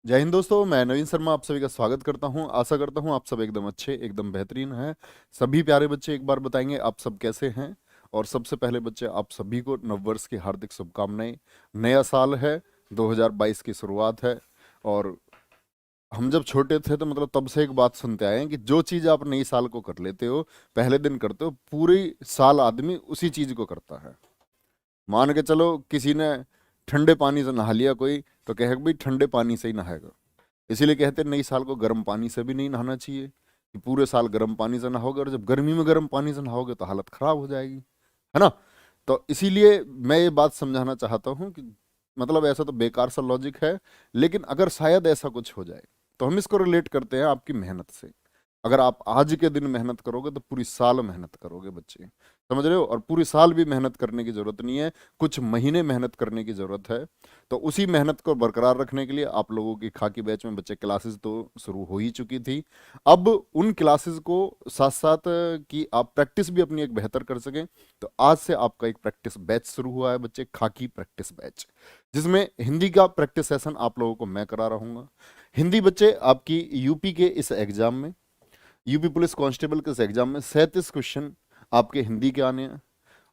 जय हिंद दोस्तों, मैं नवीन शर्मा आप सभी का स्वागत करता हूं। आशा करता हूं आप सब एकदम अच्छे, एकदम बेहतरीन हैं। सभी प्यारे बच्चे एक बार बताएंगे आप सब कैसे हैं। और सबसे पहले बच्चे, आप सभी को नववर्ष की हार्दिक शुभकामनाएं। नया साल है, 2022 की शुरुआत है। और हम जब छोटे थे तो मतलब तब से एक बात सुनते आए हैं कि जो चीज़ आप नई साल को कर लेते हो, पहले दिन करते हो, पूरी साल आदमी उसी चीज़ को करता है। मान के चलो, किसी ने ठंडे पानी से नहा लिया कोई, तो कहेगा भाई ठंडे पानी से ही नहाएगा। इसीलिए कहते हैं नई साल को गर्म पानी से भी नहीं नहाना चाहिए, कि पूरे साल गर्म पानी से नहाओगे और जब गर्मी में गर्म पानी से नहाओगे तो हालत खराब हो जाएगी, है ना। तो इसीलिए मैं ये बात समझाना चाहता हूँ कि मतलब ऐसा तो बेकार सा लॉजिक है, लेकिन अगर शायद ऐसा कुछ हो जाए तो हम इसको रिलेट करते हैं आपकी मेहनत से। अगर आप आज के दिन मेहनत करोगे तो पूरी साल मेहनत करोगे बच्चे, समझ रहे हो। और पूरी साल भी मेहनत करने की जरूरत नहीं है, कुछ महीने मेहनत करने की जरूरत है। तो उसी मेहनत को बरकरार रखने के लिए आप लोगों की खाकी बैच में बच्चे क्लासेस तो शुरू हो ही चुकी थी। अब उन क्लासेस को साथ साथ कि आप प्रैक्टिस भी अपनी एक बेहतर कर सकें, तो आज से आपका एक प्रैक्टिस बैच शुरू हुआ है बच्चे, खाकी प्रैक्टिस बैच, जिसमें हिंदी का प्रैक्टिस सेशन आप लोगों को मैं करा रहूंगा। हिंदी बच्चे आपकी यूपी के इस एग्जाम में, यूपी पुलिस कांस्टेबल के इस एग्जाम में 37 क्वेश्चन आपके हिंदी के आने हैं।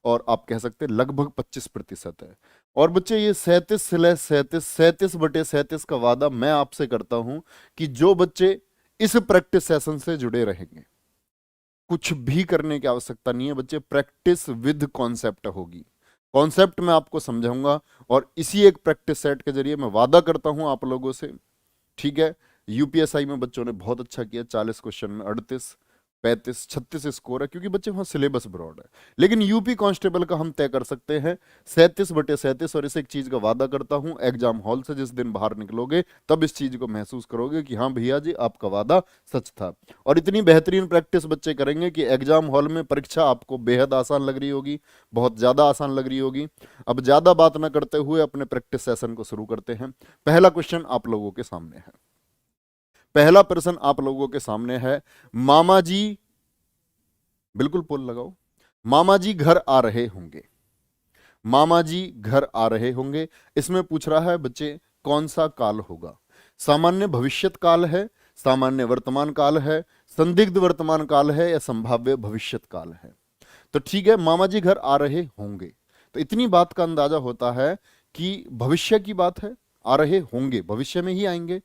और आप कह सकते हैं लगभग 25% है। और बच्चे ये 37/37 का वादा मैं आपसे करता हूं कि जो बच्चे इस प्रैक्टिस सेशन से जुड़े रहेंगे, कुछ भी करने की आवश्यकता नहीं है बच्चे, प्रैक्टिस विद कॉन्सेप्ट होगी। कॉन्सेप्ट मैं आपको समझाऊंगा और इसी एक प्रैक्टिस सेट के जरिए मैं वादा करता हूं आप लोगों से, ठीक है। यूपीएसआई में बच्चों ने बहुत अच्छा किया, 40 क्वेश्चन में 38, 35, 36 स्कोर है, क्योंकि बच्चे वहाँ सिलेबस ब्रॉड है। लेकिन यूपी कांस्टेबल का हम तय कर सकते हैं 37/37। और इस एक चीज का वादा करता हूं, एग्जाम हॉल से जिस दिन बाहर निकलोगे तब इस चीज को महसूस करोगे कि हाँ भैया जी, आपका वादा सच था। और इतनी बेहतरीन प्रैक्टिस बच्चे करेंगे कि एग्जाम हॉल में परीक्षा आपको बेहद आसान लग रही होगी, बहुत ज्यादा आसान लग रही होगी। अब ज्यादा बात ना करते हुए अपने प्रैक्टिस सेशन को शुरू करते हैं। पहला क्वेश्चन आप लोगों के सामने है। पहला प्रश्न आप लोगों के सामने है, मामा जी, बिल्कुल पोल लगाओ, मामा जी घर आ रहे होंगे। मामा जी घर आ रहे होंगे, इसमें पूछ रहा है बच्चे कौन सा काल होगा। सामान्य भविष्यत काल है, सामान्य वर्तमान काल है, संदिग्ध वर्तमान काल है, या संभाव्य भविष्यत काल है। तो ठीक है, मामा जी घर आ रहे होंगे, तो इतनी बात का अंदाजा होता है कि भविष्य की बात है, आ रहे होंगे भविष्य में ही आएंगे।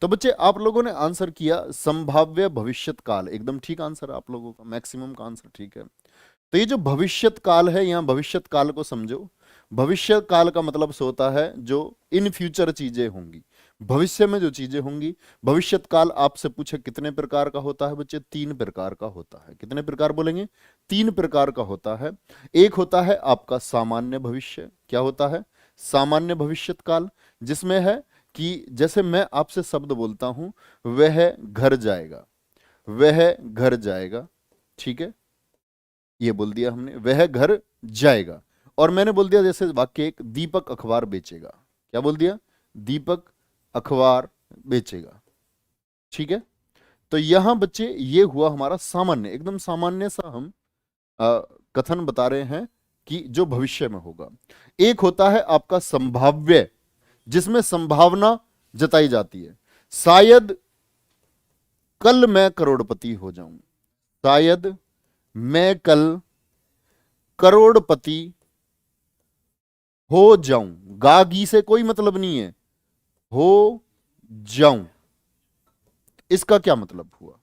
तो बच्चे आप लोगों ने आंसर किया संभाव्य भविष्यत काल, एकदम ठीक आंसर आप लोगों का, मैक्सिमम का आंसर ठीक है। तो ये जो भविष्यत काल है, यहां भविष्यत काल को समझो। भविष्य काल का मतलब से होता है जो इन फ्यूचर चीजें होंगी, भविष्य में जो चीजें होंगी। भविष्यत काल आपसे पूछे कितने प्रकार का होता है बच्चे, 3 प्रकार का होता है। कितने प्रकार बोलेंगे, 3 प्रकार का होता है। एक होता है आपका सामान्य भविष्य, क्या होता है, सामान्य भविष्यत काल, जिसमें है कि जैसे मैं आपसे शब्द बोलता हूं, वह घर जाएगा, वह घर जाएगा, ठीक है, ये बोल दिया हमने, वह घर जाएगा। और मैंने बोल दिया जैसे वाक्य एक, दीपक अखबार बेचेगा, क्या बोल दिया, दीपक अखबार बेचेगा, ठीक है। तो यहां बच्चे ये हुआ हमारा सामान्य, एकदम सामान्य सा हम कथन बता रहे हैं कि जो भविष्य में होगा। एक होता है आपका संभाव्य, जिसमें संभावना जताई जाती है, शायद कल मैं करोड़पति हो जाऊं, शायद मैं कल करोड़पति हो जाऊं, गागी से कोई मतलब नहीं है, हो जाऊं, इसका क्या मतलब हुआ।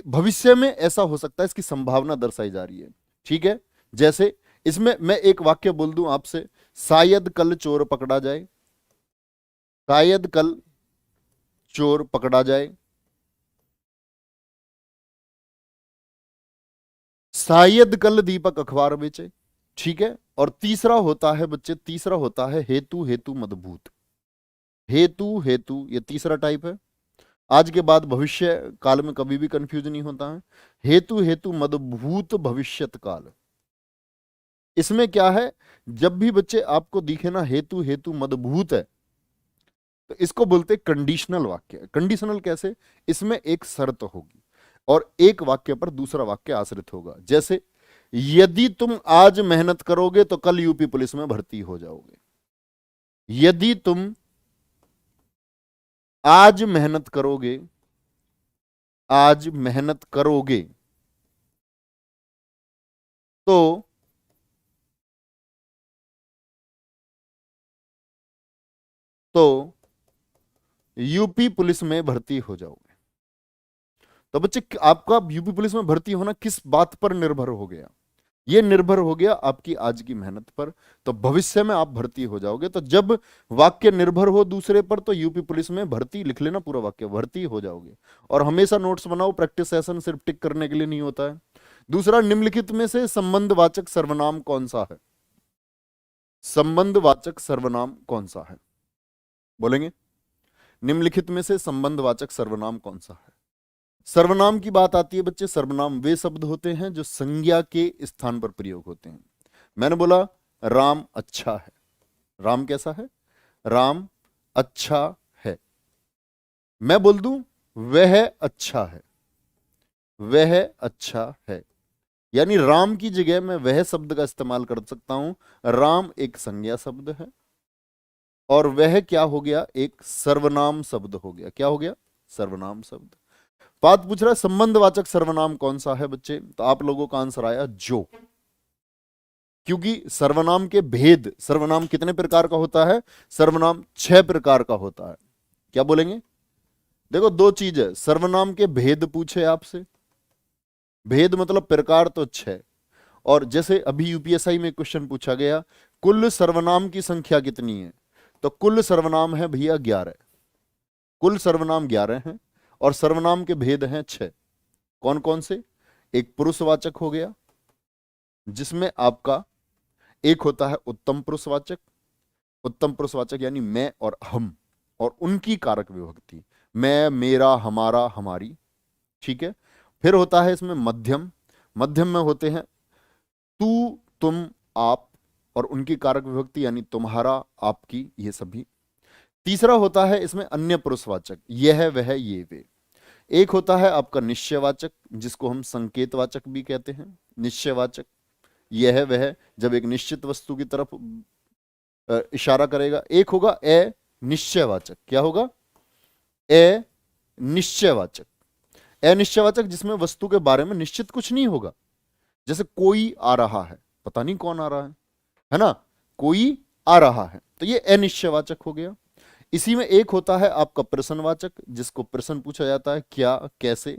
भविष्य में ऐसा हो सकता है, इसकी संभावना दर्शाई जा रही है, ठीक है। जैसे इसमें मैं एक वाक्य बोल दूं आपसे, शायद कल चोर पकड़ा जाए, शायद कल चोर पकड़ा जाए, शायद कल दीपक अखबार बेचे, ठीक है। और तीसरा होता है बच्चे, तीसरा होता है हेतु हेतु मदभूत, हेतु हेतु, ये तीसरा टाइप है। आज के बाद भविष्य काल में कभी भी कंफ्यूज नहीं होता है। हेतु हेतु मदभूत भविष्यत काल, इसमें क्या है, जब भी बच्चे आपको दिखे ना हेतु हेतु मदभूत है, तो इसको बोलते कंडीशनल वाक्य। कंडीशनल कैसे, इसमें एक शर्त होगी और एक वाक्य पर दूसरा वाक्य आश्रित होगा। जैसे यदि तुम आज मेहनत करोगे तो कल यूपी पुलिस में भर्ती हो जाओगे, यदि तुम आज मेहनत करोगे, आज मेहनत करोगे तो यूपी पुलिस में भर्ती हो जाओगे। तो बच्चे आपका यूपी पुलिस में भर्ती होना किस बात पर निर्भर हो गया? ये निर्भर हो गया आपकी आज की मेहनत पर। तो भविष्य में आप भर्ती हो जाओगे। तो जब वाक्य निर्भर हो दूसरे पर तो यूपी पुलिस में भर्ती लिख लेना, पूरा वाक्य भर्ती हो जाओगे। और हमेशा नोट्स बनाओ, प्रैक्टिस सेशन सिर्फ टिक करने के लिए नहीं होता है। दूसरा, निम्नलिखित में से संबंधवाचक सर्वनाम कौन सा है? संबंधवाचक सर्वनाम कौन सा है? बोलेंगे? निम्नलिखित में से संबंधवाचक सर्वनाम कौन सा है? सर्वनाम की बात आती है बच्चे, सर्वनाम वे शब्द होते हैं जो संज्ञा के स्थान पर प्रयोग होते हैं। मैंने बोला राम अच्छा है। राम कैसा है? राम अच्छा है। मैं बोल दूं वह अच्छा है, वह अच्छा है, यानी राम की जगह मैं वह शब्द का इस्तेमाल कर सकता हूं। राम एक संज्ञा शब्द है और वह क्या हो गया? एक सर्वनाम शब्द हो गया। क्या हो गया? सर्वनाम शब्द। बात पूछ रहा है संबंधवाचक सर्वनाम कौन सा है बच्चे? तो आप लोगों का आंसर आया जो। क्योंकि सर्वनाम के भेद, सर्वनाम कितने प्रकार का होता है? सर्वनाम 6 प्रकार का होता है। क्या बोलेंगे? देखो दो चीज है, सर्वनाम के भेद पूछे आपसे, भेद मतलब प्रकार तो 6। और जैसे अभी यूपीएसआई में क्वेश्चन पूछा गया कुल सर्वनाम की संख्या कितनी है, तो कुल सर्वनाम है भैया 11। कुल सर्वनाम 11 हैं और सर्वनाम के भेद हैं 6। कौन कौन से? एक पुरुषवाचक हो गया, जिसमें आपका एक होता है उत्तम पुरुषवाचक। उत्तम पुरुषवाचक यानी मैं और हम और उनकी कारक विभक्ति, मैं, मेरा, हमारा, हमारी। ठीक है। फिर होता है इसमें मध्यम। मध्यम में होते हैं तू, तुम, आप और उनकी कारक विभक्ति यानी तुम्हारा, आपकी, ये सभी। तीसरा होता है इसमें अन्य पुरुषवाचक, यह, वह, ये, वे। एक होता है आपका निश्चयवाचक, जिसको हम संकेतवाचक भी कहते हैं। निश्चयवाचक यह वह, जब एक निश्चित वस्तु की तरफ इशारा करेगा। एक होगा ए निश्चयवाचक। क्या होगा? ए निश्चयवाचक। ए निश्चयवाचक जिसमें वस्तु के बारे में निश्चित कुछ नहीं होगा। जैसे कोई आ रहा है, पता नहीं कौन आ रहा है ना? कोई आ रहा है, तो ये अनिश्चयवाचक हो गया। इसी में एक होता है आपका प्रश्नवाचक, जिसको प्रश्न पूछा जाता है, क्या, कैसे।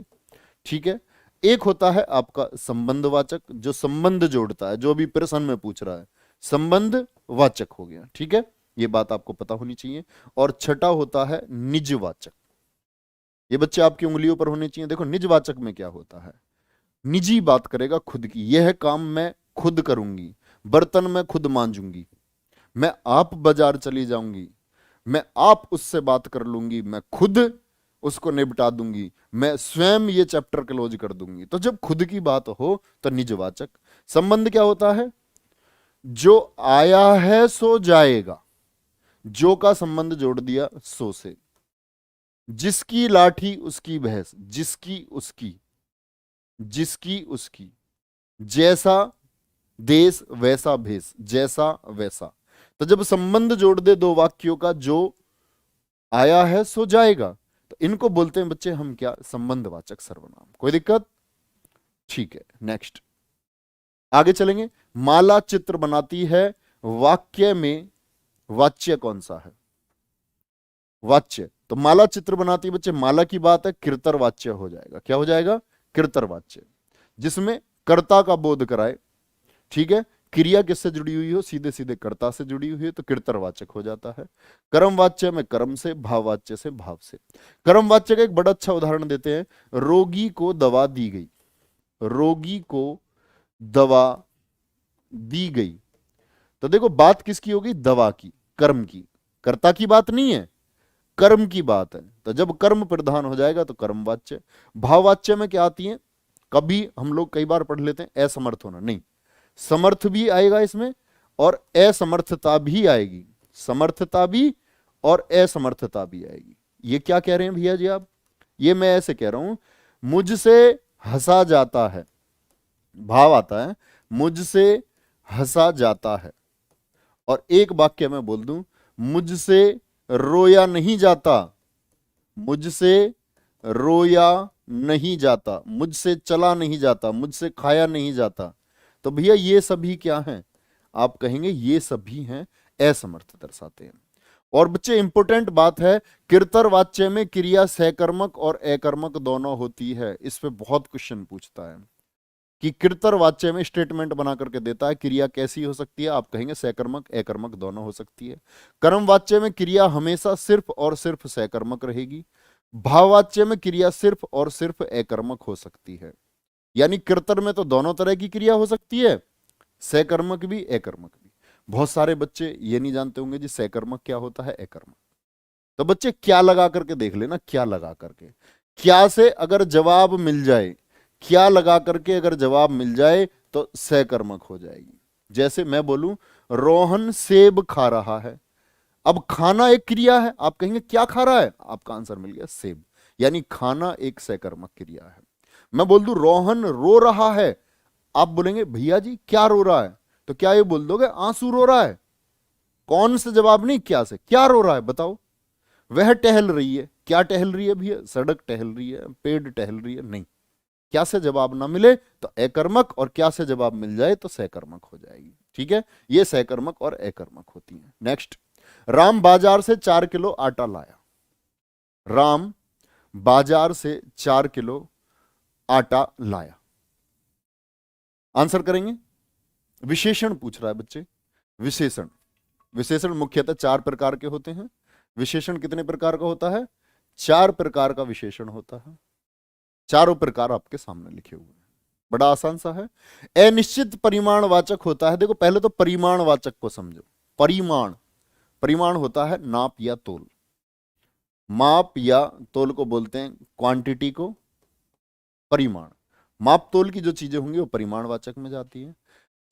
ठीक है। एक होता है आपका संबंधवाचक, जो संबंध जोड़ता है, जो भी प्रश्न में पूछ रहा है, संबंधवाचक हो गया। ठीक है, ये बात आपको पता होनी चाहिए। और छठा होता है निजवाचक। ये बच्चे आपकी उंगलियों पर होने चाहिए। देखो निजवाचक में क्या होता है? निजी बात करेगा, खुद की। यह काम मैं खुद करूंगी, बर्तन मैं खुद मांजूंगी, मैं आप बाजार चली जाऊंगी, मैं आप उससे बात कर लूंगी, मैं खुद उसको निपटा दूंगी, मैं स्वयं ये चैप्टर क्लोज कर दूंगी। तो जब खुद की बात हो तो निजवाचक। संबंध क्या होता है? जो आया है सो जाएगा, जो का संबंध जोड़ दिया सो से। जिसकी लाठी उसकी भैंस, जिसकी उसकी, जिसकी उसकी, जैसा देश वैसा भेष, जैसा वैसा। तो जब संबंध जोड़ दे दो वाक्यों का, जो आया है सो जाएगा, तो इनको बोलते हैं बच्चे हम क्या? संबंधवाचक सर्वनाम। कोई दिक्कत? ठीक है, नेक्स्ट आगे चलेंगे। माला चित्र बनाती है, वाक्य में वाच्य कौन सा है? वाच्य। तो माला चित्र बनाती है बच्चे, माला की बात है, कृतर वाच्य हो जाएगा। क्या हो जाएगा? कृतर वाच्य, जिसमें कर्ता का बोध कराए। ठीक है। क्रिया किससे जुड़ी हुई हो? सीधे सीधे कर्ता से जुड़ी हुई है, तो कृतरवाचक हो जाता है। कर्मवाच्य में कर्म से, भाववाच्य से भाव से। कर्मवाच्य का एक बड़ा अच्छा उदाहरण देते हैं। रोगी को दवा दी गई, रोगी को दवा दी गई। तो देखो बात किसकी होगी? दवा की, कर्म की। कर्ता की बात नहीं है, कर्म की बात है। तो जब कर्म प्रधान हो जाएगा तो कर्मवाच्य। भाववाच्य में क्या आती है? कभी हम लोग कई बार पढ़ लेते हैं असमर्थ होना, नहीं, समर्थ भी आएगा इसमें और असमर्थता भी आएगी। समर्थता भी और असमर्थता भी आएगी। ये क्या कह रहे हैं भैया जी आप? ये मैं ऐसे कह रहा हूं, मुझसे हंसा जाता है, भाव आता है मुझसे हंसा जाता है। और एक वाक्य में बोल दूं, मुझसे रोया नहीं जाता, मुझसे रोया नहीं जाता, मुझसे चला नहीं जाता, मुझसे खाया नहीं जाता। तो भैया ये सभी क्या हैं? आप कहेंगे ये सभी हैं असमर्थ दर्शाते हैं। और बच्चे इंपॉर्टेंट बात है, किर्तर वाच्य में क्रिया सहकर्मक और अकर्मक दोनों होती है। इस पे बहुत क्वेश्चन पूछता है कि किर्तर वाच्य में स्टेटमेंट बना करके देता है क्रिया कैसी हो सकती है, आप कहेंगे सहकर्मक अकर्मक दोनों हो सकती है। कर्म वाच्य में क्रिया हमेशा सिर्फ और सिर्फ सहकर्मक रहेगी। भाववाच्य में क्रिया सिर्फ और सिर्फ अकर्मक हो सकती है। यानी किर्तर में तो दोनों तरह की क्रिया हो सकती है, सहकर्मक भी अकर्मक भी। बहुत सारे बच्चे ये नहीं जानते होंगे जी सहकर्मक क्या होता है, अकर्मक। तो बच्चे क्या लगा करके देख लेना, क्या लगा करके, क्या से अगर जवाब मिल जाए, क्या लगा करके अगर जवाब मिल जाए तो सहकर्मक हो जाएगी। जैसे मैं बोलूं रोहन सेब खा रहा है, अब खाना एक क्रिया है, आप कहेंगे क्या खा रहा है, आपका आंसर मिल गया सेब, यानी खाना एक सहकर्मक क्रिया है। मैं बोल दूं रोहन रो रहा है, आप बोलेंगे भैया जी क्या रो रहा है, तो क्या ये बोल दोगे आंसू रो रहा है? कौन से जवाब नहीं, क्या से, क्या रो रहा है बताओ? वह टहल रही है, क्या टहल रही है भैया, सड़क टहल रही है, पेड़ टहल रही है, नहीं। क्या से जवाब ना मिले तो अकर्मक, और क्या से जवाब मिल जाए तो सहकर्मक हो जाएगी। ठीक है, ये सहकर्मक और अकर्मक होती है। नेक्स्ट, राम बाजार से 4 किलो आटा लाया। राम बाजार से 4 किलो आटा लाया, आंसर करेंगे। विशेषण पूछ रहा है बच्चे, विशेषण। विशेषण मुख्यतः 4 प्रकार के होते हैं। विशेषण कितने प्रकार का होता है? 4 प्रकार का विशेषण होता है। चारों प्रकार आपके सामने लिखे हुए हैं, बड़ा आसान सा है। अनिश्चित परिमाणवाचक होता है। देखो पहले तो परिमाणवाचक को समझो। परिमाण, परिमाण होता है नाप या तोल। माप या तोल को बोलते हैं क्वांटिटी को परिमाण। माप तोल की जो चीजें होंगी वो परिमाणवाचक में जाती है।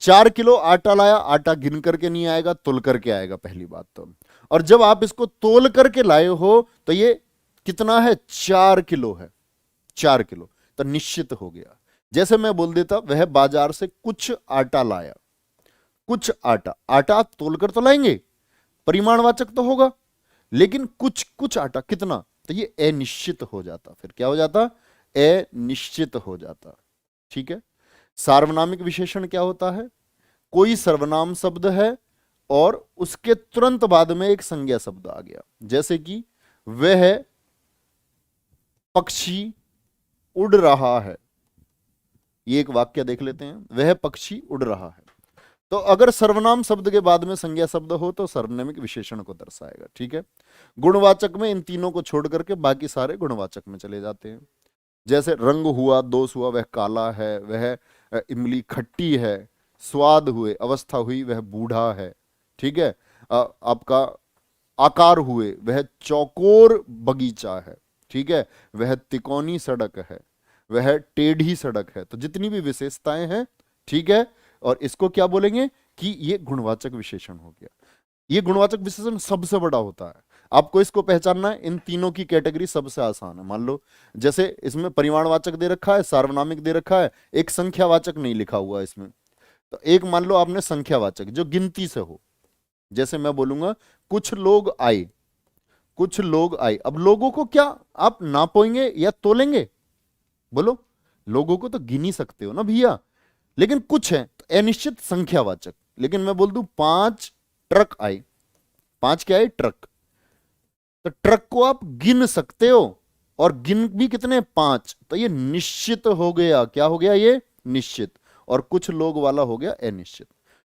4 किलो आटा लाया, आटा गिन करके नहीं आएगा, तोल करके आएगा पहली बात तो। और जब आप इसको तोल करके लाए हो तो ये कितना है, 4 किलो है, 4 किलो, तो निश्चित हो गया। जैसे मैं बोल देता वह बाजार से कुछ आटा लाया, कुछ आटा, आटा आप तोल कर तो लाएंगे, परिमाणवाचक तो होगा, लेकिन कुछ कुछ आटा कितना, तो ये अनिश्चित हो जाता, फिर क्या हो जाता, अनिश्चित हो जाता। ठीक है। सार्वनामिक विशेषण क्या होता है? कोई सर्वनाम शब्द है और उसके तुरंत बाद में एक संज्ञा शब्द आ गया, जैसे कि वह पक्षी उड़ रहा है, ये एक वाक्य देख लेते हैं, वह पक्षी उड़ रहा है। तो अगर सर्वनाम शब्द के बाद में संज्ञा शब्द हो तो सार्वनामिक विशेषण को दर्शाएगा। ठीक है। गुणवाचक में इन तीनों को छोड़ करके बाकी सारे गुणवाचक में चले जाते हैं। जैसे रंग हुआ, दोष हुआ, वह काला है, वह इमली खट्टी है, स्वाद हुए, अवस्था हुई, वह बूढ़ा है। ठीक है। आपका आकार हुए, वह चौकोर बगीचा है। ठीक है। वह तिकोनी सड़क है, वह टेढ़ी सड़क है। तो जितनी भी विशेषताएं हैं, ठीक है, और इसको क्या बोलेंगे कि ये गुणवाचक विशेषण हो गया। ये गुणवाचक विशेषण सबसे बड़ा होता है। आपको इसको पहचानना है, इन तीनों की कैटेगरी सबसे आसान है। मान लो जैसे इसमें परिमाणवाचक दे रखा है, सार्वनामिक दे रखा है, एक संख्यावाचक नहीं लिखा हुआ इसमें, तो एक मान लो आपने संख्यावाचक जो गिनती से हो, जैसे मैं बोलूंगा कुछ लोग आए, कुछ लोग आए। अब लोगों को क्या आप नापोएंगे या तोलेंगे? बोलो, लोगों को तो गिन ही सकते हो ना भैया, लेकिन कुछ है तो अनिश्चित संख्यावाचक। लेकिन मैं बोल दूं 5 ट्रक आए, 5 क्या है, ट्रक, तो ट्रक को आप गिन सकते हो, और गिन भी कितने, 5, तो ये निश्चित हो गया। क्या हो गया, ये निश्चित। और कुछ लोग वाला हो गया अनिश्चित।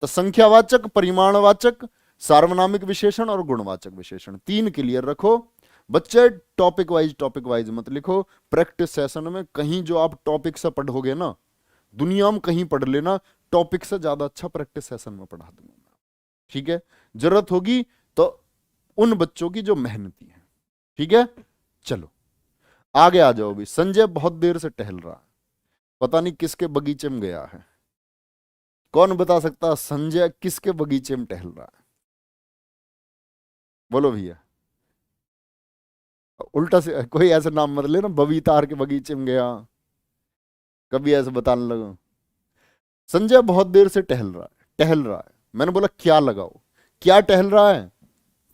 तो संख्यावाचक, परिमाणवाचक, सार्वनामिक विशेषण और गुणवाचक विशेषण, 3 क्लियर रखो बच्चे। टॉपिक वाइज मत लिखो। प्रैक्टिस सेशन में कहीं जो आप टॉपिक से पढ़ोगे ना, दुनिया में कहीं पढ़ लेना, टॉपिक से ज्यादा अच्छा प्रैक्टिस सेशन में पढ़ा दूंगा। ठीक है। जरूरत होगी तो उन बच्चों की जो मेहनती हैं। ठीक है। चलो आगे आ जाओ। भी संजय बहुत देर से टहल रहा है, पता नहीं किसके बगीचे में गया है। कौन बता सकता है संजय किसके बगीचे में टहल रहा है? बोलो भैया। उल्टा से कोई ऐसा नाम मत लेना, बबीतार के बगीचे में गया, कभी ऐसे बताने लगो। संजय बहुत देर से टहल रहा है, टहल रहा है। मैंने बोला क्या लगाओ, क्या टहल रहा है,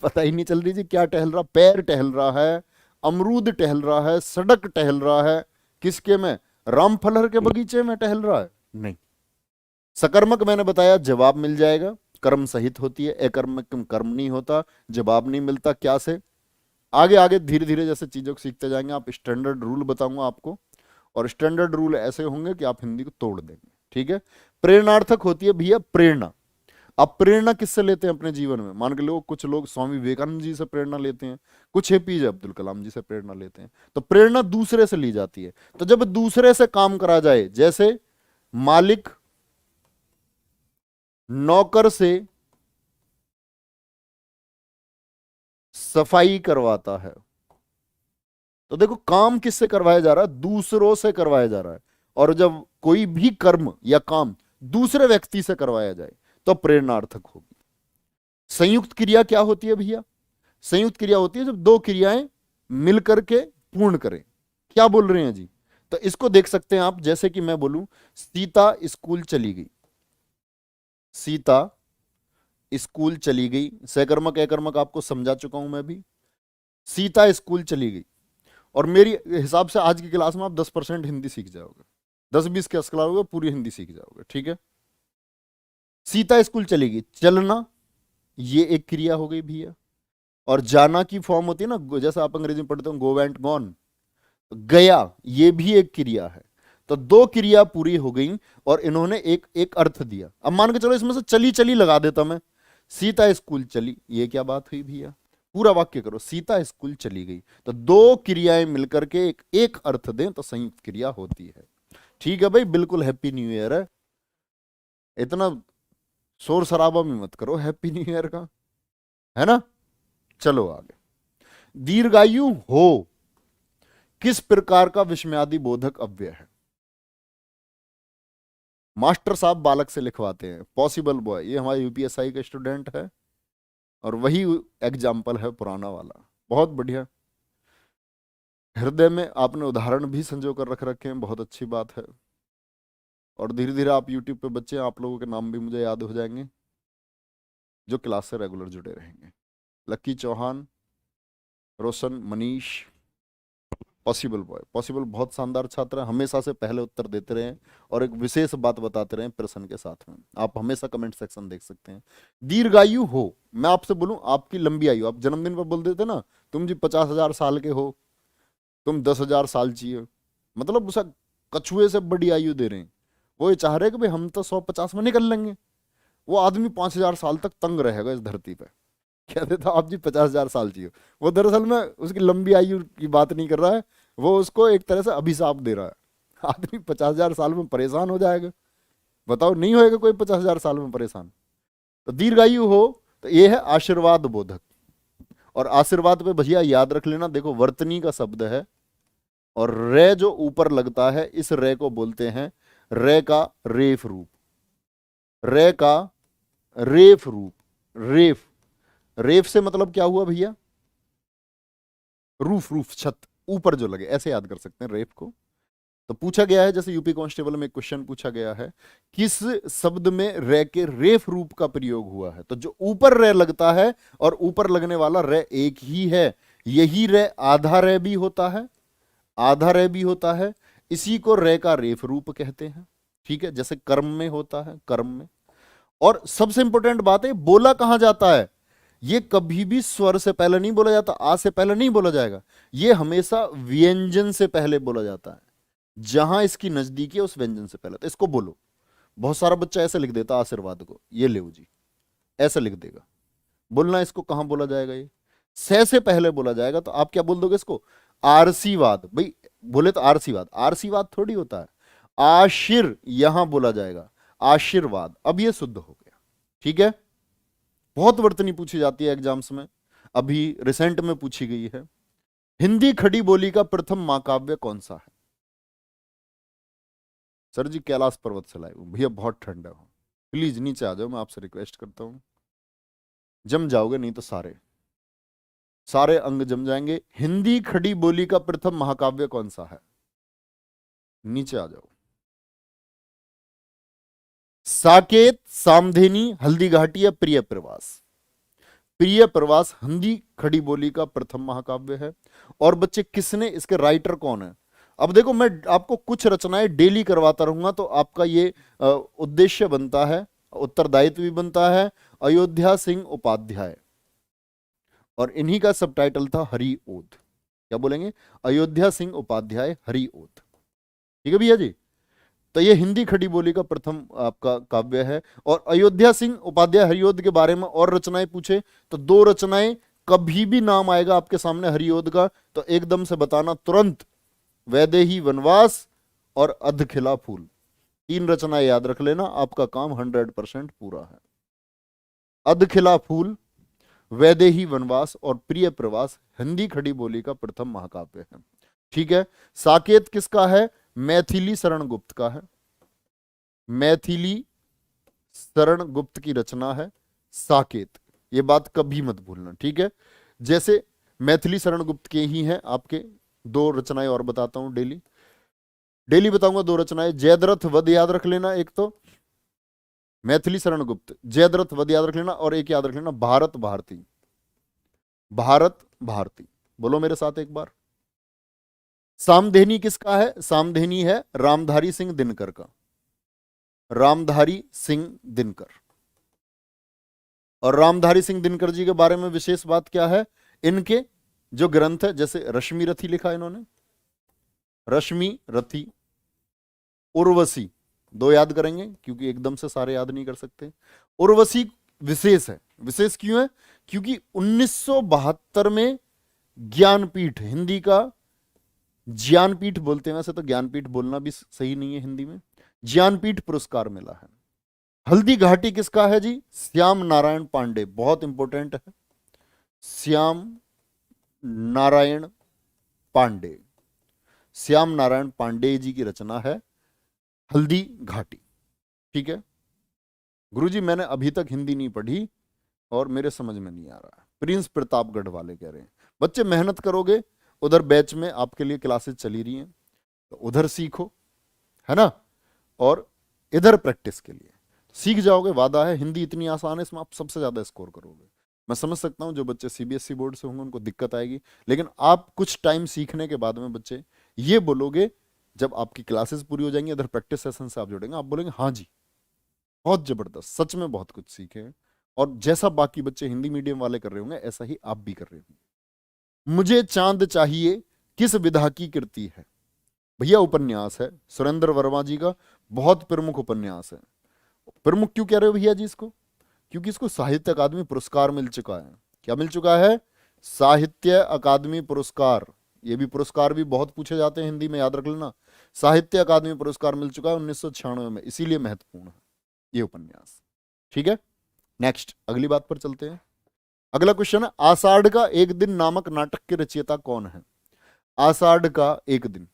पता ही नहीं चल रही जी क्या टहल रहा। पैर टहल रहा है, अमरूद टहल रहा है, सड़क टहल रहा है, किसके में? रामफलहर के बगीचे में टहल रहा है? नहीं। सकर्मक मैंने बताया जवाब मिल जाएगा, कर्म सहित होती है, अकर्मक कर्म नहीं होता, जवाब नहीं मिलता। क्या से? आगे आगे धीरे धीरे जैसे चीजों को सीखते जाएंगे, आप स्टैंडर्ड रूल बताऊंगा आपको, और स्टैंडर्ड रूल ऐसे होंगे कि आप हिंदी को तोड़ देंगे। ठीक है। प्रेरणार्थक होती है भैया प्रेरणा। आप प्रेरणा किससे लेते हैं अपने जीवन में? मान के लो कुछ लोग स्वामी विवेकानंद जी से प्रेरणा लेते हैं, कुछ एपीजे अब्दुल कलाम जी से प्रेरणा लेते हैं। तो प्रेरणा दूसरे से ली जाती है। तो जब दूसरे से काम करा जाए, जैसे मालिक नौकर से सफाई करवाता है, तो देखो काम किससे करवाया जा रहा है? दूसरों से करवाया जा रहा है। और जब कोई भी कर्म या काम दूसरे व्यक्ति से करवाया जाए तो प्रेरणार्थक होगी। संयुक्त क्रिया क्या होती है भैया? संयुक्त क्रिया होती है जब दो क्रियाएं मिलकर के पूर्ण करें। क्या बोल रहे हैं जी? तो इसको देख सकते हैं आप, जैसे कि मैं बोलूं सीता स्कूल चली गई, सीता स्कूल चली गई, सकर्मक अकर्मक आपको समझा चुका हूं मैं भी। सीता स्कूल चली गई, और मेरी हिसाब से आज की क्लास में आप 10% हिंदी सीख जाओगे, 10-20 क्लास करोगे पूरी हिंदी सीख जाओगे। ठीक है। सीता स्कूल चली गई, चलना ये एक क्रिया हो गई भैया। और जाना की फॉर्म होती है ना, जैसा आप अंग्रेजी में पढ़ते हो गो वेंट गॉन, गया ये भी एक क्रिया है। तो दो क्रिया पूरी हो गई और इन्होंने एक एक अर्थ दिया। अब मान के चलो इसमें से चली चली लगा देता मैं, सीता स्कूल चली, ये क्या बात हुई भैया? पूरा वाक्य करो, सीता स्कूल चली गई। तो दो क्रियाएं मिलकर के एक एक अर्थ दें तो संयुक्त क्रिया होती है। ठीक है भाई, बिल्कुल हैप्पी न्यू ईयर है, इतना शोर शराबा में मत करो हैप्पी न्यू ईयर का, है ना। चलो आगे। दीर्घायु हो किस प्रकार का विस्मयादि बोधक अव्यय है? मास्टर साहब बालक से लिखवाते हैं, पॉसिबल बॉय, ये हमारे यूपीएसआई का स्टूडेंट है और वही एग्जाम्पल है पुराना वाला। बहुत बढ़िया, हृदय में आपने उदाहरण भी संजो कर रख रखे हैं, बहुत अच्छी बात है। और धीरे धीरे आप यूट्यूब पे बच्चे, आप लोगों के नाम भी मुझे याद हो जाएंगे जो क्लास से रेगुलर जुड़े रहेंगे। लक्की चौहान, रोशन, मनीष, पॉसिबल बॉय। पॉसिबल बहुत शानदार छात्र है, हमेशा से पहले उत्तर देते रहे और एक विशेष बात बताते रहे प्रश्न के साथ में। आप हमेशा कमेंट सेक्शन देख सकते हैं। दीर्घायु हो, मैं आपसे बोलूं आपकी लंबी आयु, आप जन्मदिन पर बोल देते ना तुम जी 50,000 साल के हो, तुम 10,000 साल जिए, मतलब उसे कछुए से बड़ी आयु दे रहे हैं। वो ये चाह रहे कि भाई हम तो 150 में निकल लेंगे, वो आदमी 5,000 साल तक तंग रहेगा इस धरती पे। कह देता आप जी 50,000 साल जियो। वो दरअसल में उसकी लंबी आयु की बात नहीं कर रहा है, वो उसको एक तरह से अभिशाप दे रहा है। आदमी 50,000 साल में परेशान हो जाएगा। बताओ नहीं होएगा कोई 50,000 साल में परेशान? तो दीर्घायु हो तो ये है आशीर्वाद बोधक। और आशीर्वाद पे भैया याद रख लेना, देखो वर्तनी का शब्द है और रे जो ऊपर लगता है इस रे को बोलते हैं रे का रेफ रूप, रे का रेफ रूप। रेफ, रेफ से मतलब क्या हुआ भैया? रूफ, रूफ छत ऊपर जो लगे, ऐसे याद कर सकते हैं रेफ को। तो पूछा गया है, जैसे यूपी कांस्टेबल में एक क्वेश्चन पूछा गया है, किस शब्द में रे के रेफ रूप का प्रयोग हुआ है? तो जो ऊपर रे लगता है और ऊपर लगने वाला रे एक ही है, यही रे आधा रे भी होता है, आधा रे भी होता है, इसी को रे का रेफ रूप कहते हैं। ठीक है, जैसे कर्म में होता है, कर्म में। और सबसे इंपॉर्टेंट बात है, बोला कहां जाता है? ये कभी भी स्वर से पहले नहीं बोला जाता, आ से पहले नहीं बोला जाएगा, ये हमेशा व्यंजन से पहले बोला जाता है। जहां इसकी नजदीकी है उस व्यंजन से पहले, तो इसको बोलो। बहुत सारा बच्चा ऐसे लिख देता आशीर्वाद को, ये ले जी ऐसे लिख देगा। बोलना इसको कहां बोला जाएगा? ये से पहले बोला जाएगा। तो आप क्या बोल दोगे इसको? आरसीवाद। भाई बोले तो आरसीवाद, आरसीवाद थोड़ी होता है, आशीर यहां बोला जाएगा, आशीर्वाद। अब ये शुद्ध हो गया। ठीक है। बहुत वर्तनी पूछी जाती है एग्जाम्स में, अभी रिसेंट में पूछी गई है। हिंदी खड़ी बोली का प्रथम महाकाव्य कौन सा है? सर जी कैलाश पर्वत से लाए हूं भैया, बहुत ठंड है, प्लीज नीचे आ जाओ, मैं आपसे रिक्वेस्ट करता हूं। जम जाओगे नहीं तो सारे सारे अंग जम जाएंगे। हिंदी खड़ी बोली का प्रथम महाकाव्य कौन सा है? नीचे आ जाओ। साकेत, सामधेनी, हल्दी घाटी या प्रिय प्रवास? प्रिय प्रवास हिंदी खड़ी बोली का प्रथम महाकाव्य है। और बच्चे किसने, इसके राइटर कौन है? अब देखो, मैं आपको कुछ रचनाएं डेली करवाता रहूंगा तो आपका ये उद्देश्य बनता है, उत्तरदायित्व भी बनता है। अयोध्या सिंह उपाध्याय, और इन्हीं का सबटाइटल था हरि ओद। क्या बोलेंगे? अयोध्या सिंह उपाध्याय हरि ओद। ठीक है भैया जी। तो ये हिंदी खड़ी बोली का प्रथम आपका काव्य है। और अयोध्या सिंह उपाध्याय हरिओद के बारे में और रचनाएं पूछे तो दो रचनाएं, कभी भी नाम आएगा आपके सामने हरिओद का तो एकदम से बताना तुरंत, वैदेही वनवास और अधखिला फूल। तीन रचनाएं याद रख लेना, आपका काम 100% पूरा है। अधखिला फूल, वैदेही वनवास और प्रिय प्रवास हिंदी खड़ी बोली का प्रथम महाकाव्य है। ठीक है। साकेत किसका है? मैथिली शरण गुप्त का है। मैथिली शरण गुप्त की रचना है साकेत, ये बात कभी मत भूलना। ठीक है। जैसे मैथिली शरण गुप्त के ही हैं आपके दो रचनाएं और बताता हूं, डेली डेली बताऊंगा दो रचनाएं। जयद्रथ वध याद रख लेना, एक तो मैथिली शरण गुप्त, जयद्रथ वध याद रख लेना, और एक याद रख लेना भारत भारती। भारत भारती, बोलो मेरे साथ एक बार। सामधेनी किसका है? सामधेनी है रामधारी सिंह दिनकर का, रामधारी सिंह दिनकर। और रामधारी सिंह दिनकर जी के बारे में विशेष बात क्या है? इनके जो ग्रंथ है, जैसे रश्मि रथी लिखा इन्होंने, रश्मि रथी, उर्वशी, दो याद करेंगे क्योंकि एकदम से सारे याद नहीं कर सकते। उर्वशी विशेष है। विशेष क्यों है? क्योंकि 1972 में ज्ञानपीठ, हिंदी का ज्ञानपीठ बोलते हैं, वैसे तो ज्ञानपीठ बोलना भी सही नहीं है हिंदी में, ज्ञानपीठ पुरस्कार मिला है। हल्दी घाटी किसका है जी? श्याम नारायण पांडे, बहुत इंपॉर्टेंट है, श्याम नारायण पांडे। श्याम नारायण पांडे जी की रचना है हल्दी घाटी। ठीक है। गुरुजी मैंने अभी तक हिंदी नहीं पढ़ी और मेरे समझ में नहीं आ रहा है, प्रिंस प्रतापगढ़ वाले कह रहे हैं। बच्चे मेहनत करोगे, उधर बैच में आपके लिए क्लासेस चली रही हैं तो उधर सीखो, है ना, और इधर प्रैक्टिस के लिए सीख जाओगे, वादा है। हिंदी इतनी आसान है, इसमें आप सबसे ज्यादा स्कोर करोगे। मैं समझ सकता हूं जो बच्चे सीबीएसई बोर्ड से होंगे उनको दिक्कत आएगी, लेकिन आप कुछ टाइम सीखने के बाद में बच्चे ये बोलोगे, जब आपकी क्लासेस पूरी हो जाएंगी, इधर प्रैक्टिस सेशन से आप जुड़ेंगे, आप बोलेंगे हाँ जी बहुत जबरदस्त, सच में बहुत कुछ सीखे हैं। और जैसा बाकी बच्चे हिंदी मीडियम वाले कर रहे होंगे ऐसा ही आप भी कर रहे होंगे। मुझे चांद चाहिए किस विधा की कृति है? भैया उपन्यास है, सुरेंद्र वर्मा जी का बहुत प्रमुख उपन्यास है। प्रमुख क्यों कह रहे हो भैया जी इसको? क्योंकि इसको साहित्य अकादमी पुरस्कार मिल चुका है। क्या मिल चुका है? साहित्य अकादमी पुरस्कार। ये भी पुरस्कार भी बहुत पूछे जाते हैं हिंदी में, याद रख लेना। साहित्य अकादमी पुरस्कार मिल चुका है 1996 में, इसीलिए महत्वपूर्ण है ये उपन्यास। ठीक है। नेक्स्ट अगली बात पर चलते हैं। अगला क्वेश्चन है, आषाढ़ का एक दिन नामक नाटक के रचयिता कौन है? आषाढ़ का एक दिन,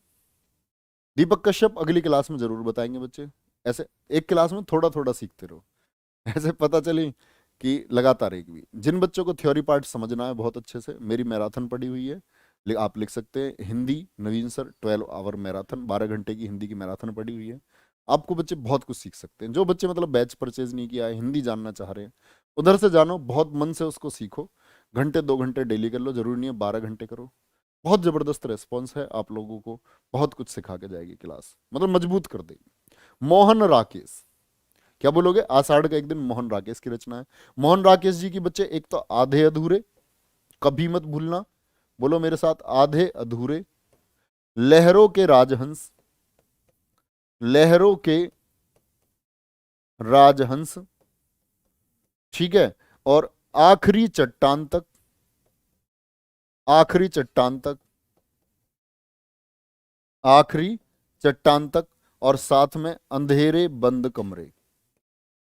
दीपक कश्यप अगली क्लास में जरूर बताएंगे बच्चे। ऐसे एक क्लास में थोड़ा थोड़ा सीखते रहो, ऐसे पता चले कि लगातार एक भी। जिन बच्चों को थ्योरी पार्ट समझना है बहुत अच्छे से, मेरी मैराथन पड़ी हुई है, आप लिख सकते हैं हिंदी नवीन सर 12 आवर मैराथन, 12 घंटे की हिंदी की मैराथन पड़ी हुई है। आपको बच्चे बहुत कुछ सीख सकते हैं। जो बच्चे मतलब बैच परचेज नहीं किया है, हिंदी जानना चाह रहे हैं, उधर से जानो, बहुत मन से उसको सीखो। घंटे 2 घंटे डेली कर लो, जरूरी नहीं है 12 घंटे करो। बहुत जबरदस्त रेस्पॉन्स है, आप लोगों को बहुत कुछ सिखा के जाएगी क्लास, मतलब मजबूत कर देगी। मोहन राकेश, क्या बोलोगे? आषाढ़ का एक दिन मोहन राकेश की रचना है। मोहन राकेश जी की बच्चे एक तो आधे अधूरे, कभी मत भूलना, बोलो मेरे साथ, आधे अधूरे, लहरों के राजहंस, लहरों के राजहंस, ठीक है, और आखिरी चट्टान तक, आखिरी चट्टान तक, आखिरी चट्टान तक, और साथ में अंधेरे बंद कमरे,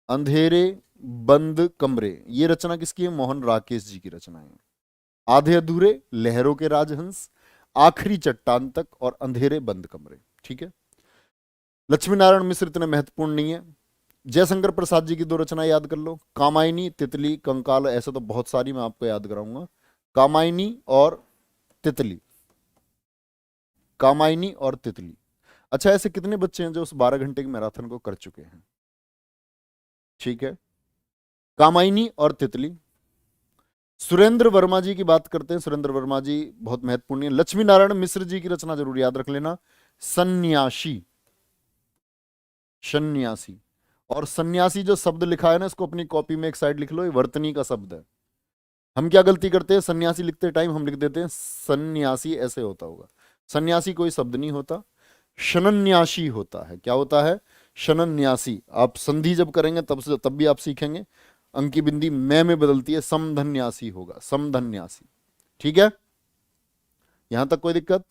अंधेरे बंद कमरे। ये रचना किसकी है? मोहन राकेश जी की रचना है। आधे अधूरे, लहरों के राजहंस, आखिरी चट्टान तक और अंधेरे बंद कमरे। ठीक है। लक्ष्मी नारायण मिश्र इतने महत्वपूर्ण नहीं है। जयशंकर प्रसाद जी की दो रचना याद कर लो, कामायनी, तितली, कंकाल। ऐसे तो बहुत सारी मैं आपको याद कराऊंगा। कामायनी और तितली, कामायनी और तितली। अच्छा, ऐसे कितने बच्चे हैं जो उस 12 घंटे की मैराथन को कर चुके हैं? ठीक है। कामायनी और तितली, सुरेंद्र वर्मा जी की बात करते हैं। सुरेंद्र वर्मा जी बहुत महत्वपूर्ण है। लक्ष्मी नारायण मिश्र जी की रचना जरूर याद रख लेना, सन्यासी। सन्यासी। और सन्यासी जो शब्द लिखा है ना, इसको अपनी कॉपी में एक साइड लिख लो, ये वर्तनी का शब्द है। हम क्या गलती करते हैं, सन्यासी लिखते टाइम हम लिख देते हैं सन्यासी, ऐसे होता होगा। सन्यासी कोई शब्द नहीं होता, शनन्यासी होता है। क्या होता है, शनन्यासी। आप संधि जब करेंगे तब भी आप सीखेंगे, अंकी बिंदी में बदलती है, समधन्यासी होगा, समधन्यासी। ठीक है, यहां तक कोई दिक्कत?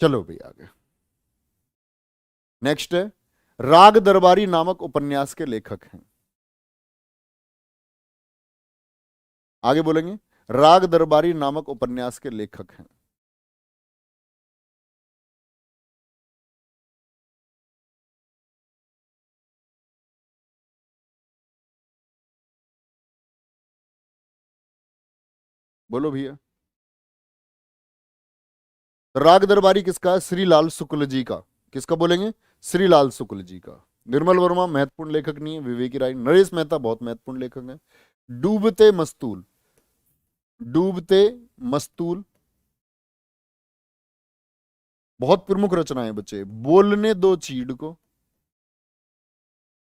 चलो भाई आगे। नेक्स्ट है, राग दरबारी नामक उपन्यास के लेखक हैं। आगे बोलेंगे, राग दरबारी नामक उपन्यास के लेखक हैं। बोलो भैया। राग दरबारी किसका है, श्रीलाल शुक्ल जी का। किसका बोलेंगे, श्रीलाल शुक्ल जी का। निर्मल वर्मा महत्वपूर्ण लेखक नहीं है, विवेकी राय। नरेश मेहता बहुत महत्वपूर्ण लेखक है। डूबते मस्तूल, डूबते मस्तूल बहुत प्रमुख रचना है बच्चे। बोलने दो चीड़ को,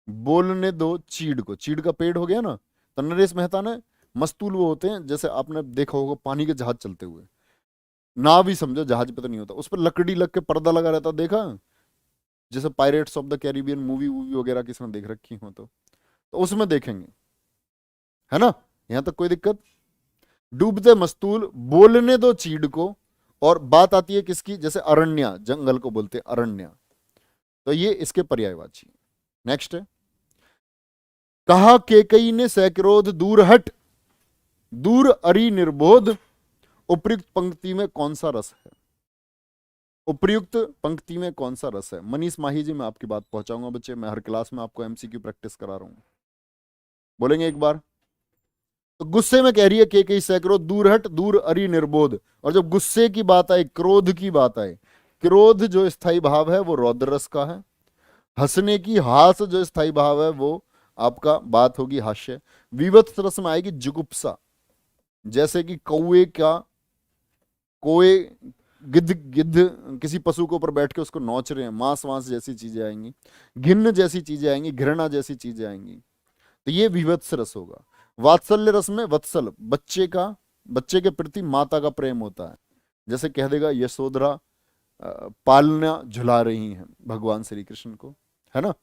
बोलने दो चीड़ को। चीड़ का पेड़ हो गया ना, तो नरेश मेहता ने, मस्तूल वो होते हैं जैसे आपने देखा होगा पानी के जहाज चलते हुए, ना भी समझो जहाज पे तो नहीं होता, उस पर लकड़ी लग के पर्दा लगा रहता, देखा? जैसे pirates of the Caribbean movie वूवी वगैरह किसने देख रखी हो तो उसमें देखेंगे, है ना? यहां तक कोई दिक्कत? डूबते मस्तूल, बोलने दो चीड़ को, और बात आती है किसकी, जैसे अरण्या, जंगल को बोलते हैं अरण्या, तो ये इसके पर्यायवाची। नेक्स्ट है, कहा केकई ने सैक्रोध दूर हट, दूर अरि निर्बोध, उपयुक्त पंक्ति में कौन सा रस है? उपयुक्त पंक्ति में कौन सा रस है? मनीष माही जी, मैं आपकी बात पहुंचाऊंगा बच्चे, मैं हर क्लास में आपको एमसीक्यू प्रैक्टिस करा रहा हूं। बोलेंगे एक बार? तो गुस्से में कह रही है केकई सैक्रोध दूर हट, दूर अरि निर्बोध। और जब गुस्से की बात आए, क्रोध की बात आए, क्रोध जो स्थायी भाव है वो रौद्र रस का है। हंसने की, हास जो स्थायी भाव है वो आपका बात होगी हास्य। विवत्स रस में आएगी जुगुप्सा, जैसे कि कौए का, कोए, गिद्ध, गिद्ध किसी पशु के ऊपर बैठ के उसको नोच रहे हैं, मांस वांस जैसी चीजें आएंगी, घिन्न जैसी चीजें आएंगी, घृणा जैसी चीजें आएंगी, तो ये विवत्स रस होगा। वात्सल्य रस में वत्सल, बच्चे का, बच्चे के प्रति माता का प्रेम होता है, जैसे कह देगा यशोधरा पालना झुला रही हैं भगवान श्री कृष्ण को, है ना?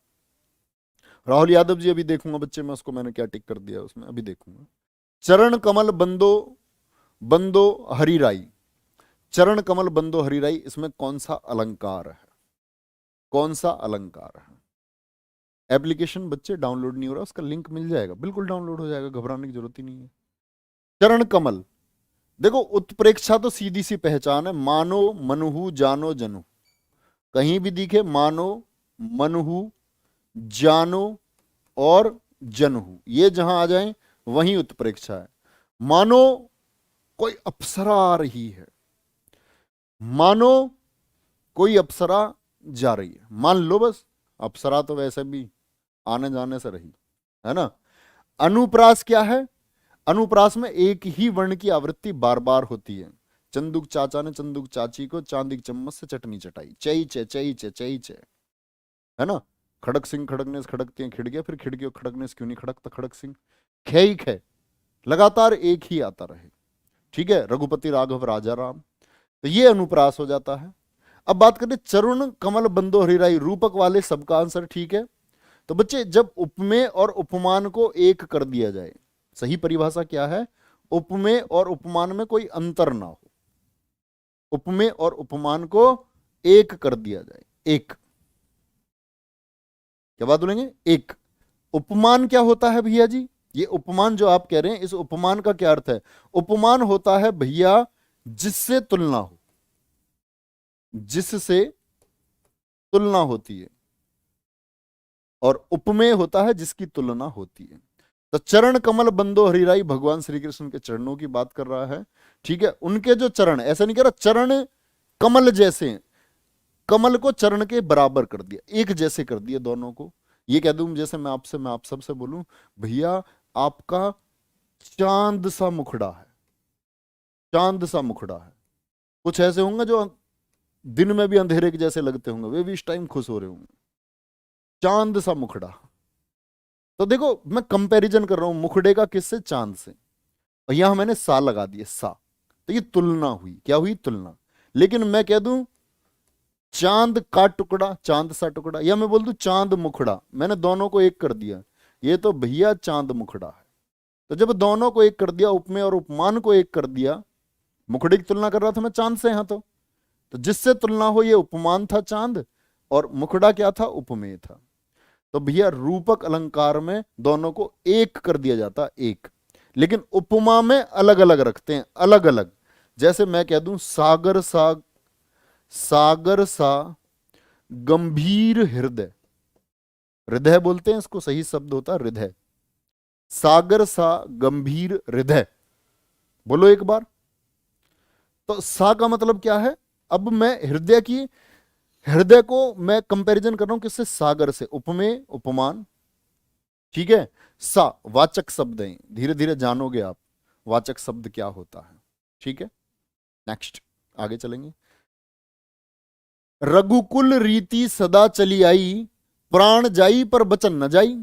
राहुल यादव जी, अभी देखूंगा बच्चे मैं उसको, मैंने क्या टिक कर दिया उसमें, अभी देखूंगा। चरण कमल बंदो, बंदो हरिराई, चरण कमल बंदो हरिराई, इसमें कौन सा अलंकार है? कौन सा अलंकार है? एप्लीकेशन बच्चे डाउनलोड नहीं हो रहा, उसका लिंक मिल जाएगा, बिल्कुल डाउनलोड हो जाएगा, घबराने की जरूरत ही नहीं है। चरण कमल, देखो उत्प्रेक्षा तो सीधी सी पहचान है, मानो मनुहु जानो जनु, कहीं भी दिखे मानो, मनुहु, जानो और जनहु, ये जहां आ जाए वहीं उत्प्रेक्षा है। मानो कोई अप्सरा आ रही है, मानो कोई अप्सरा जा रही है, मान लो बस, अप्सरा तो वैसे भी आने जाने से रही, है ना? अनुप्रास क्या है? अनुप्रास में एक ही वर्ण की आवृत्ति बार बार होती है। चंदुक चाचा ने चंदुक चाची को चांदी की चम्मच से चटनी चटाई, चई चे चई चे चई चे, है ना? खड़क सिंह खड़कने से खड़कते हैं खिड़कियां, फिर खिड़कियों खड़कने से क्यों नहीं खड़कता खड़क सिंह, खे ही खे, लगातार एक ही आता रहे। ठीक है, रघुपति राघव राजा राम, तो ये अनुप्रास हो जाता है। अब बात करें चरण कमल बंदो हरिराई, रूपक वाले सबका आंसर ठीक है। तो बच्चे जब उपमेय और उपमान को एक कर दिया जाए, सही परिभाषा क्या है? उपमेय और उपमान में कोई अंतर ना हो, उपमेय और उपमान को एक कर दिया जाए, एक। क्या बात बोलेंगे? एक। उपमान क्या होता है भैया जी? ये उपमान जो आप कह रहे हैं, इस उपमान का क्या अर्थ है? उपमान होता है भैया जिससे तुलना हो, जिससे तुलना होती है, और उपमेय होता है जिसकी तुलना होती है। तो चरण कमल बंदो हरिराई भगवान श्री कृष्ण के चरणों की बात कर रहा है। ठीक है, उनके जो चरण, ऐसा नहीं कह रहा चरण कमल जैसे हैं, कमल को चरण के बराबर कर दिया, एक जैसे कर दिया दोनों को। ये कह दूं जैसे मैं आप सबसे बोलूं, भैया आपका चांद सा मुखड़ा है, चांद सा मुखड़ा है। कुछ ऐसे होंगे जो दिन में भी अंधेरे के जैसे लगते होंगे, वे भी इस टाइम खुश हो रहे होंगे। चांद सा मुखड़ा। तो देखो मैं कंपैरिजन कर रहा हूं मुखड़े का किससे, चांद से, और यहां मैंने सा लगा दिया, सा, तो ये तुलना हुई, क्या हुई, तुलना। लेकिन मैं कह दूं चांद का टुकड़ा, चांद सा टुकड़ा, या मैं बोल दूं चांद मुखड़ा, मैंने दोनों को एक कर दिया, ये तो भैया चांद मुखड़ा है। तो जब दोनों को एक कर दिया, उपमेय और उपमान को एक कर दिया, मुखड़े की तुलना कर रहा था मैं चांद से, यहां तो जिससे तुलना हो ये उपमान था चांद, और मुखड़ा क्या था, उपमेय था। तो भैया रूपक अलंकार में दोनों को एक कर दिया जाता, एक, लेकिन उपमा में अलग अलग रखते हैं, अलग अलग। जैसे मैं कह दूं सागर सा, सागर सा गंभीर हृदय, हृदय बोलते हैं इसको, सही शब्द होता है हृदय। सागर सा गंभीर हृदय, बोलो एक बार। तो सा का मतलब क्या है, अब मैं हृदय की, हृदय को मैं कंपैरिजन कर रहा हूं किससे, सागर से, उपमेय उपमान, ठीक है। सा वाचक शब्द है, धीरे धीरे जानोगे आप वाचक शब्द क्या होता है, ठीक है। नेक्स्ट आगे चलेंगे। रघुकुल रीति सदा चली आई, प्राण जाई पर बचन न जाई।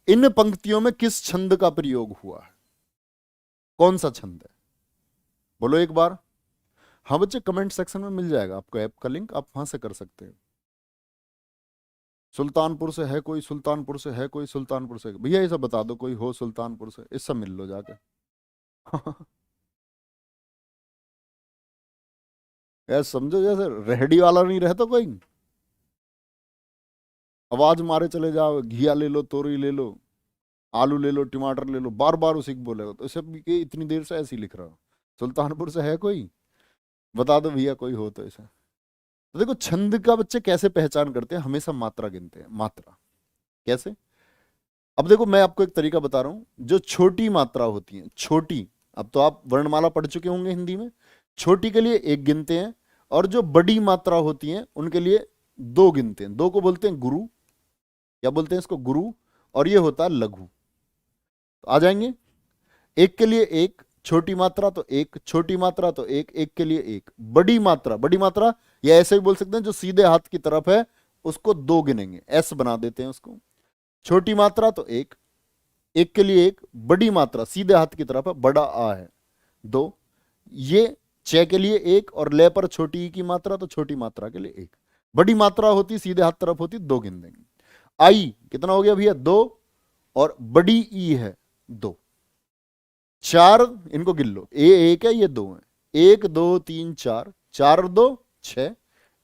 इन पंक्तियों में किस छंद का प्रयोग हुआ है, कौन सा छंद है, बोलो एक बार। हाँ बच्चे कमेंट सेक्शन में मिल जाएगा आपको ऐप का लिंक, आप वहां से कर सकते हैं। सुल्तानपुर से है कोई, सुल्तानपुर से है कोई, सुल्तानपुर से भैया ये सब बता दो, कोई हो सुल्तानपुर से, इस सब मिल लो जाके। यार समझो जैसे रेहड़ी वाला नहीं रहता कोई, आवाज मारे चले जाओ, घिया ले लो, तोरी ले लो, आलू ले लो, टमाटर ले लो, बार बार उसी को बोलेगा, तो सब इतनी देर से ऐसे ही लिख रहा हूं। सुल्तानपुर से है कोई, बता दो भैया कोई हो तो ऐसा। तो देखो छंद का बच्चे कैसे पहचान करते हैं, हमेशा मात्रा गिनते हैं, मात्रा कैसे। अब देखो मैं आपको एक तरीका बता रहा हूं, जो छोटी मात्रा होती है, छोटी, अब तो आप वर्णमाला पढ़ चुके होंगे हिंदी में, छोटी के लिए एक गिनते हैं, और जो बड़ी मात्रा होती हैं उनके लिए दो गिनते हैं, दो को बोलते हैं गुरु, क्या बोलते हैं इसको, गुरु, और ये होता है लघु। तो आ जाएंगे, एक के लिए एक, छोटी मात्रा तो एक, छोटी मात्रा तो एक, एक के लिए एक, बड़ी मात्रा, बड़ी मात्रा या ऐसे भी बोल सकते हैं जो सीधे हाथ की तरफ है उसको दो गिनेंगे, एस बना देते हैं उसको। छोटी मात्रा तो एक, एक के लिए एक, बड़ी मात्रा सीधे हाथ की तरफ है, बड़ा आ है, दो, ये च के लिए एक, और ले पर छोटी ई की मात्रा तो छोटी मात्रा के लिए एक, बड़ी मात्रा होती सीधे हाथ तरफ होती, दो गिन देंगे। आई कितना हो गया भैया, दो, और बड़ी ई है दो, चार, इनको गिन लो, ए एक है ये दो है, एक दो तीन चार, चार और दो छह,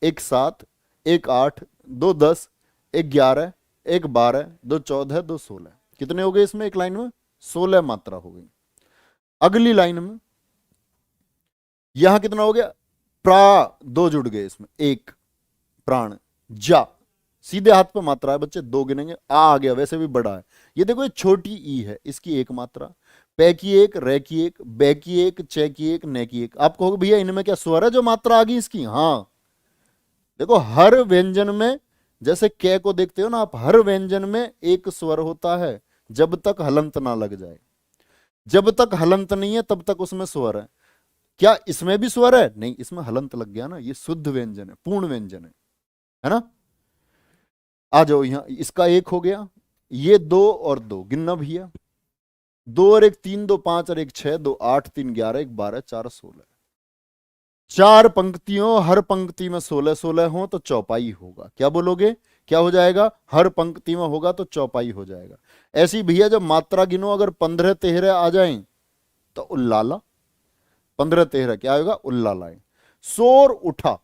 एक सात, एक आठ, दो 10, एक 11, एक 12, दो 14, दो 16, कितने हो गए इसमें एक लाइन में, 16 मात्रा हो गई। अगली लाइन में यहां कितना हो गया, प्रा, दो जुड़ गए इसमें, एक प्राण, जा सीधे हाथ पे मात्रा है बच्चे, दो गिनेंगे, आ गया, वैसे भी बड़ा है, ये देखो ये छोटी ई है, इसकी एक मात्रा, पे की एक, रे की एक, बे की एक, चे की एक, ने की एक। आप कहोगे भैया इनमें क्या स्वर है जो मात्रा आ गई इसकी, हाँ देखो हर व्यंजन में, जैसे कै को देखते हो ना आप, हर व्यंजन में एक स्वर होता है जब तक हलंत ना लग जाए, जब तक हलंत नहीं है तब तक उसमें स्वर है। क्या इसमें भी स्वर है, नहीं, इसमें हलंत लग गया ना, ये शुद्ध व्यंजन है, पूर्ण व्यंजन है ना। आ जाओ यहां, इसका एक हो गया, ये दो और दो गिनना भैया, दो और एक तीन, दो पांच और एक छह, दो 8, 3 11, एक 12, 4 16, चार पंक्तियों, हर पंक्ति में 16 16 हो तो चौपाई होगा, क्या बोलोगे, क्या हो जाएगा, हर पंक्ति में होगा तो चौपाई हो जाएगा। ऐसी भैया जब मात्रा गिनो अगर 15 13 आ जाएं तो उल्लाला, 15 13 क्या होगा, उल्लाला। शोर उठा,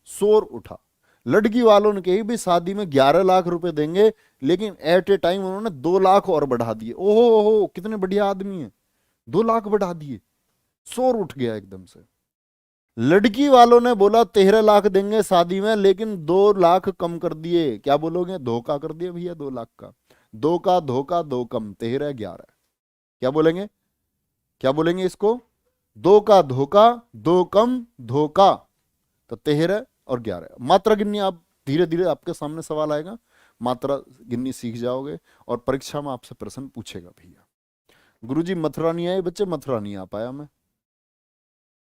शोर उठा, लड़की वालों ने कही भी शादी में 11 लाख रुपए देंगे, लेकिन एट ए टाइम उन्होंने 2 लाख और बढ़ा दिए, ओहो कितने बढ़िया आदमी है, 2 लाख बढ़ा दिए, शोर उठ गया एकदम से। लड़की वालों ने बोला 13 लाख देंगे शादी में, लेकिन 2 लाख कम कर दिए, क्या बोलोगे, धोखा कर दिया भैया 2 लाख का, दो का धोखा, दो कम, 13 11, क्या बोलेंगे, क्या बोलेंगे इसको, दो का धोखा, दो कम धोखा, तो 13 और 11। मात्रा गिननी आप धीरे धीरे आपके सामने सवाल आएगा, मात्रा गिननी सीख जाओगे और परीक्षा में आपसे प्रश्न पूछेगा भैया। गुरुजी मथुरा नहीं आए बच्चे, मथुरा नहीं आ पाया मैं,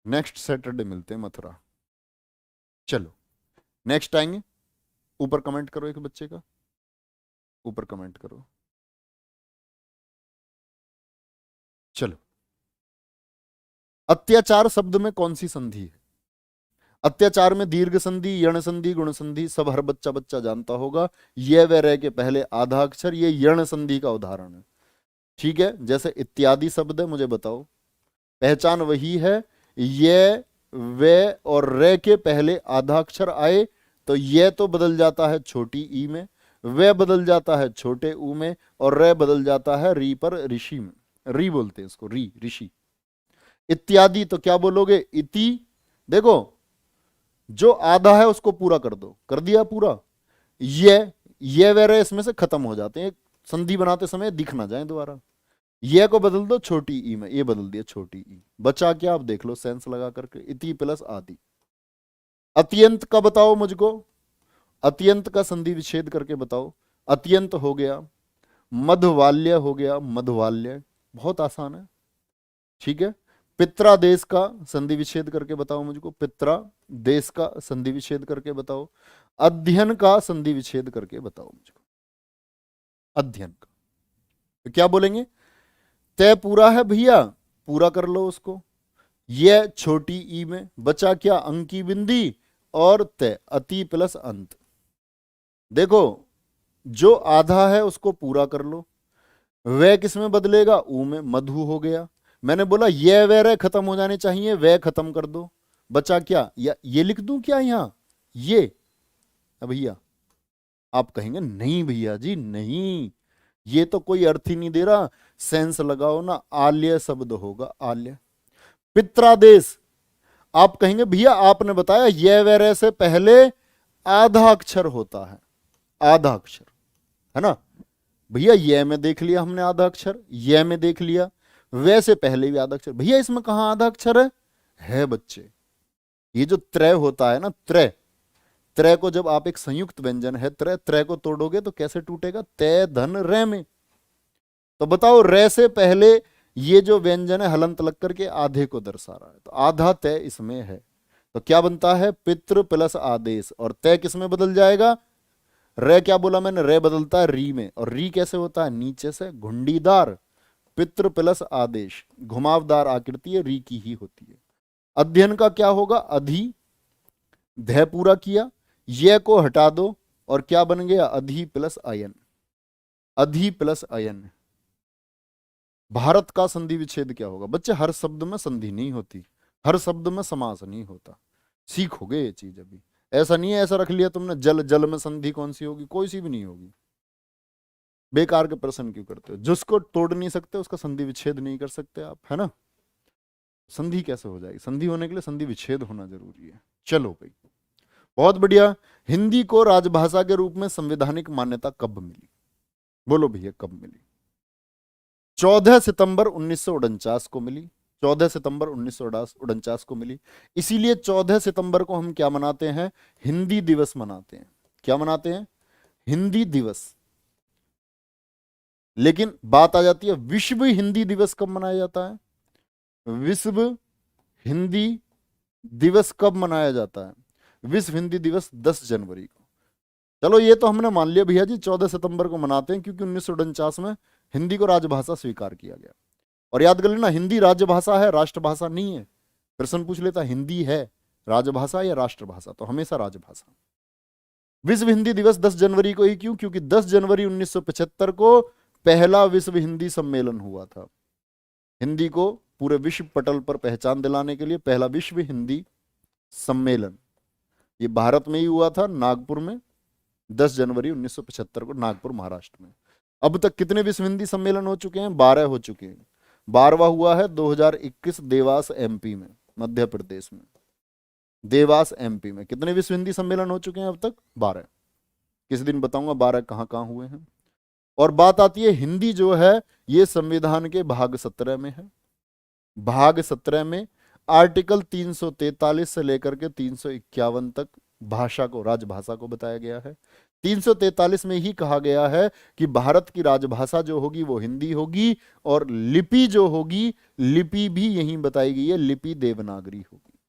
नेक्स्ट सैटरडे मिलते हैं मथुरा। चलो नेक्स्ट आएंगे। ऊपर कमेंट करो एक बच्चे का, ऊपर कमेंट करो। चलो, अत्याचार शब्द में कौन सी संधि है? अत्याचार में दीर्घ संधि, यण संधि, गुण संधि, सब हर बच्चा बच्चा जानता होगा। ये व रे के पहले आधा अक्षर, ये यण संधि का उदाहरण है। ठीक है, जैसे इत्यादि शब्द है, मुझे बताओ, पहचान वही है, ये वे और रे के पहले आधा अक्षर आए तो ये तो बदल जाता है छोटी ई में, वे बदल जाता है छोटे ऊ में, और रे बदल जाता है री पर ऋषि में। री बोलते हैं इसको, री, ऋषि। इत्यादि तो क्या बोलोगे? इति। देखो, जो आधा है उसको पूरा कर दो, कर दिया पूरा। ये वे रे इसमें से खत्म हो जाते हैं, संधि बनाते समय दिख ना जाए दोबारा। ये को बदल दो छोटी ई में, ये बदल दिया छोटी ई, बचा क्या? आप देख लो सेंस लगा करके, इति प्लस आदि। अत्यंत का बताओ मुझको, अत्यंत का संधि विच्छेद करके बताओ। अत्यंत हो गया, मधवाल्य हो गया, मधवाल्य, बहुत आसान है। ठीक है, पित्रादेश का संधि विच्छेद करके बताओ मुझको, पित्रादेश का संधि विच्छेद करके बताओ। अध्ययन का संधि विच्छेद करके बताओ मुझको, अध्ययन का। तो क्या बोलेंगे? तय पूरा है भैया, पूरा कर लो उसको। ये छोटी ई में बचा क्या? अंकी बिंदी और तय, अति प्लस अंत। देखो, जो आधा है उसको पूरा कर लो। वह किस में बदलेगा? ऊ में, मधु हो गया। मैंने बोला ये वे रे खत्म हो जाने चाहिए, वह खत्म कर दो, बचा क्या? या ये लिख दूं क्या यहां? ये भैया आप कहेंगे नहीं भैया जी नहीं, ये तो कोई अर्थ ही नहीं दे रहा। सेंस लगाओ ना, आल्य शब्द होगा, आल्य। पित्रादेश, आप कहेंगे भैया आपने बताया ये वे रे से पहले आधा अक्षर होता है, आधा अक्षर है ना भैया। ये में देख लिया हमने आधा अक्षर, ये में देख लिया, वैसे पहले भी आधा अक्षर। भैया इसमें कहां आधा अक्षर है बच्चे? ये जो त्रय होता है ना, त्रय, त्रय को जब आप एक संयुक्त व्यंजन है त्रय, त्रय को तोड़ोगे तो कैसे टूटेगा? तय धन रे में। तो बताओ, रे से पहले ये जो व्यंजन है हलंत लग करके आधे को दर्शा रहा है, तो आधा तय इसमें है। तो क्या बनता है? पितृ प्लस आदेश, और तय किस में बदल जाएगा? रे, क्या बोला मैंने? रे बदलता है री में, और री कैसे होता है? नीचे से घुंडीदार। पितृ प्लस आदेश, घुमावदार आकृति है, री की ही होती है। अध्ययन का क्या होगा? अधि, ध पूरा किया, ये को हटा दो और क्या बन गया? अधि प्लस अयन, अधि प्लस अयन। भारत का संधि विच्छेद क्या होगा? बच्चे हर शब्द में संधि नहीं होती, हर शब्द में समास नहीं होता, सीखोगे ये चीज अभी। ऐसा नहीं है ऐसा रख लिया तुमने, जल, जल में संधि कौन सी होगी? कोई सी भी नहीं होगी। बेकार के प्रश्न क्यों करते हो? जिसको तोड़ नहीं सकते उसका संधि विच्छेद नहीं कर सकते आप, है ना। संधि कैसे हो जाएगी? संधि होने के लिए संधि विच्छेद होना जरूरी है। चलो भाई, बहुत बढ़िया। हिंदी को राजभाषा के रूप में संवैधानिक मान्यता कब मिली? बोलो भैया कब मिली? 14 सितंबर 1949 को मिली, 14 सितंबर 1949 को मिली। इसीलिए 14 सितंबर को हम क्या मनाते हैं? हिंदी दिवस मनाते हैं। क्या मनाते हैं? हिंदी दिवस। लेकिन बात आ जाती है विश्व हिंदी दिवस कब मनाया जाता है? विश्व हिंदी दिवस कब मनाया जाता है? विश्व हिंदी दिवस 10 जनवरी को। चलो ये तो हमने मान लिया भैया जी 14 सितंबर को मनाते हैं, क्योंकि 1949 में हिंदी को राजभाषा स्वीकार किया गया। और याद कर लेना, हिंदी राजभाषा है, राष्ट्रभाषा नहीं है। प्रश्न पूछ लेता हिंदी है राजभाषा या राष्ट्रभाषा, तो हमेशा राजभाषा। विश्व हिंदी दिवस 10 जनवरी को ही क्यों? क्योंकि 10 जनवरी 1975 को पहला विश्व हिंदी सम्मेलन हुआ था। हिंदी को पूरे विश्व पटल पर पहचान दिलाने के लिए पहला विश्व हिंदी सम्मेलन, ये भारत में ही हुआ था, नागपुर में, 10 जनवरी 1975 को, नागपुर महाराष्ट्र में। अब तक कितने विश्व हिंदी सम्मेलन हो चुके हैं? 12 हो चुके हैं। 12वां हुआ है 2021 देवास एमपी में, मध्य प्रदेश में, देवास एमपी में। कितने विश्व हिंदी सम्मेलन हो चुके हैं अब तक? 12। किसी दिन बताऊंगा 12 कहां कहां हुए हैं। और बात आती है हिंदी जो है ये संविधान के भाग 17 में है। भाग 17 में आर्टिकल 343 से लेकर के 351 तक भाषा को, राजभाषा को बताया गया है। 343 में ही कहा गया है कि भारत की राजभाषा जो होगी वो हिंदी होगी, और लिपि जो होगी, लिपि भी यही बताई गई है, लिपि देवनागरी होगी।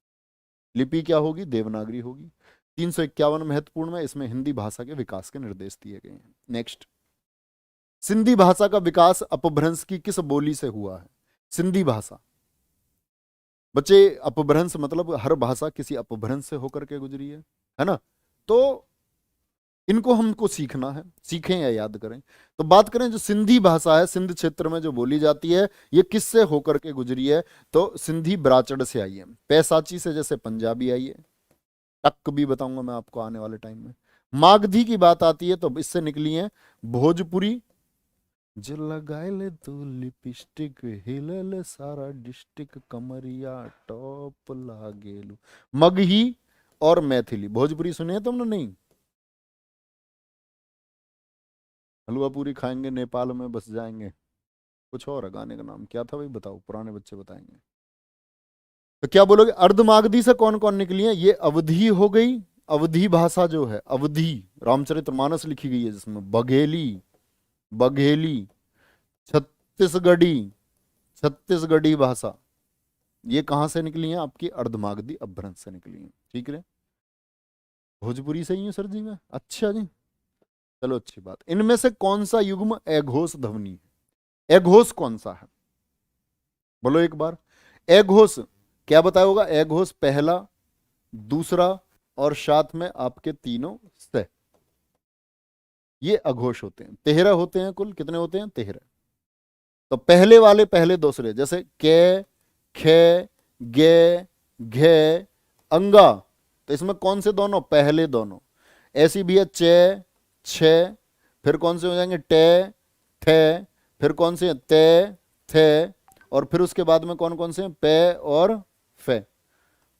लिपि क्या होगी? देवनागरी होगी। 351 महत्वपूर्ण में, इसमें हिंदी भाषा के विकास के निर्देश दिए गए हैं। नेक्स्ट, सिंधी भाषा का विकास अपभ्रंश की किस बोली से हुआ है? सिंधी भाषा, बच्चे अपभ्रंश मतलब हर भाषा किसी अपभ्रंश से होकर के गुजरी है ना? तो इनको हमको सीखना है, सीखें या याद करें। तो बात करें जो सिंधी भाषा है, सिंध क्षेत्र में जो बोली जाती है, ये किससे होकर के गुजरी है? तो सिंधी ब्राचड़ से आई है। पैसाची से जैसे पंजाबी आई है, टक भी बताऊंगा मैं आपको आने वाले टाइम में। मागधी की बात आती है तो इससे निकली है भोजपुरी। जो लगाए तू लिपस्टिक हिलल सारा डिस्ट्रिक्ट कमरिया टॉप लागेलू। मगही और मैथिली, भोजपुरी सुने तुमने? नहीं। हलवा पूरी खाएंगे नेपाल में बस जाएंगे, कुछ और है गाने का नाम क्या था भाई? बताओ, पुराने बच्चे बताएंगे। तो क्या बोलोगे? अर्धमागधी से कौन कौन निकली है? ये अवधी हो गई, अवधी भाषा जो है, अवधी रामचरितमानस लिखी गई है जिसमें, बघेली, बघेली, छत्तीसगढ़ी, छत्तीसगढ़ी भाषा, ये कहां से निकली है? आपकी अर्धमागधी अपभ्रंश से निकली है। ठीक है, भोजपुरी से ही है सर जी में, अच्छा जी, चलो अच्छी बात। इनमें से कौन सा युग्म एघोष ध्वनि है? एघोष कौन सा है? बोलो एक बार। एघोष क्या बताया होगा? एघोष पहला, दूसरा और साथ में आपके तीनों से, ये अघोष होते हैं। 13 होते हैं कुल। कितने होते हैं? 13। तो पहले वाले पहले दूसरे, जैसे के, खे, गे, घे, अंगा, तो इसमें कौन से दोनों? पहले दोनों। ऐसी भी है चे, छे, फिर कौन से हो जाएंगे? टे, थे, फिर कौन से? ते, थे, और फिर उसके बाद में कौन कौन से हैं? पे और फे,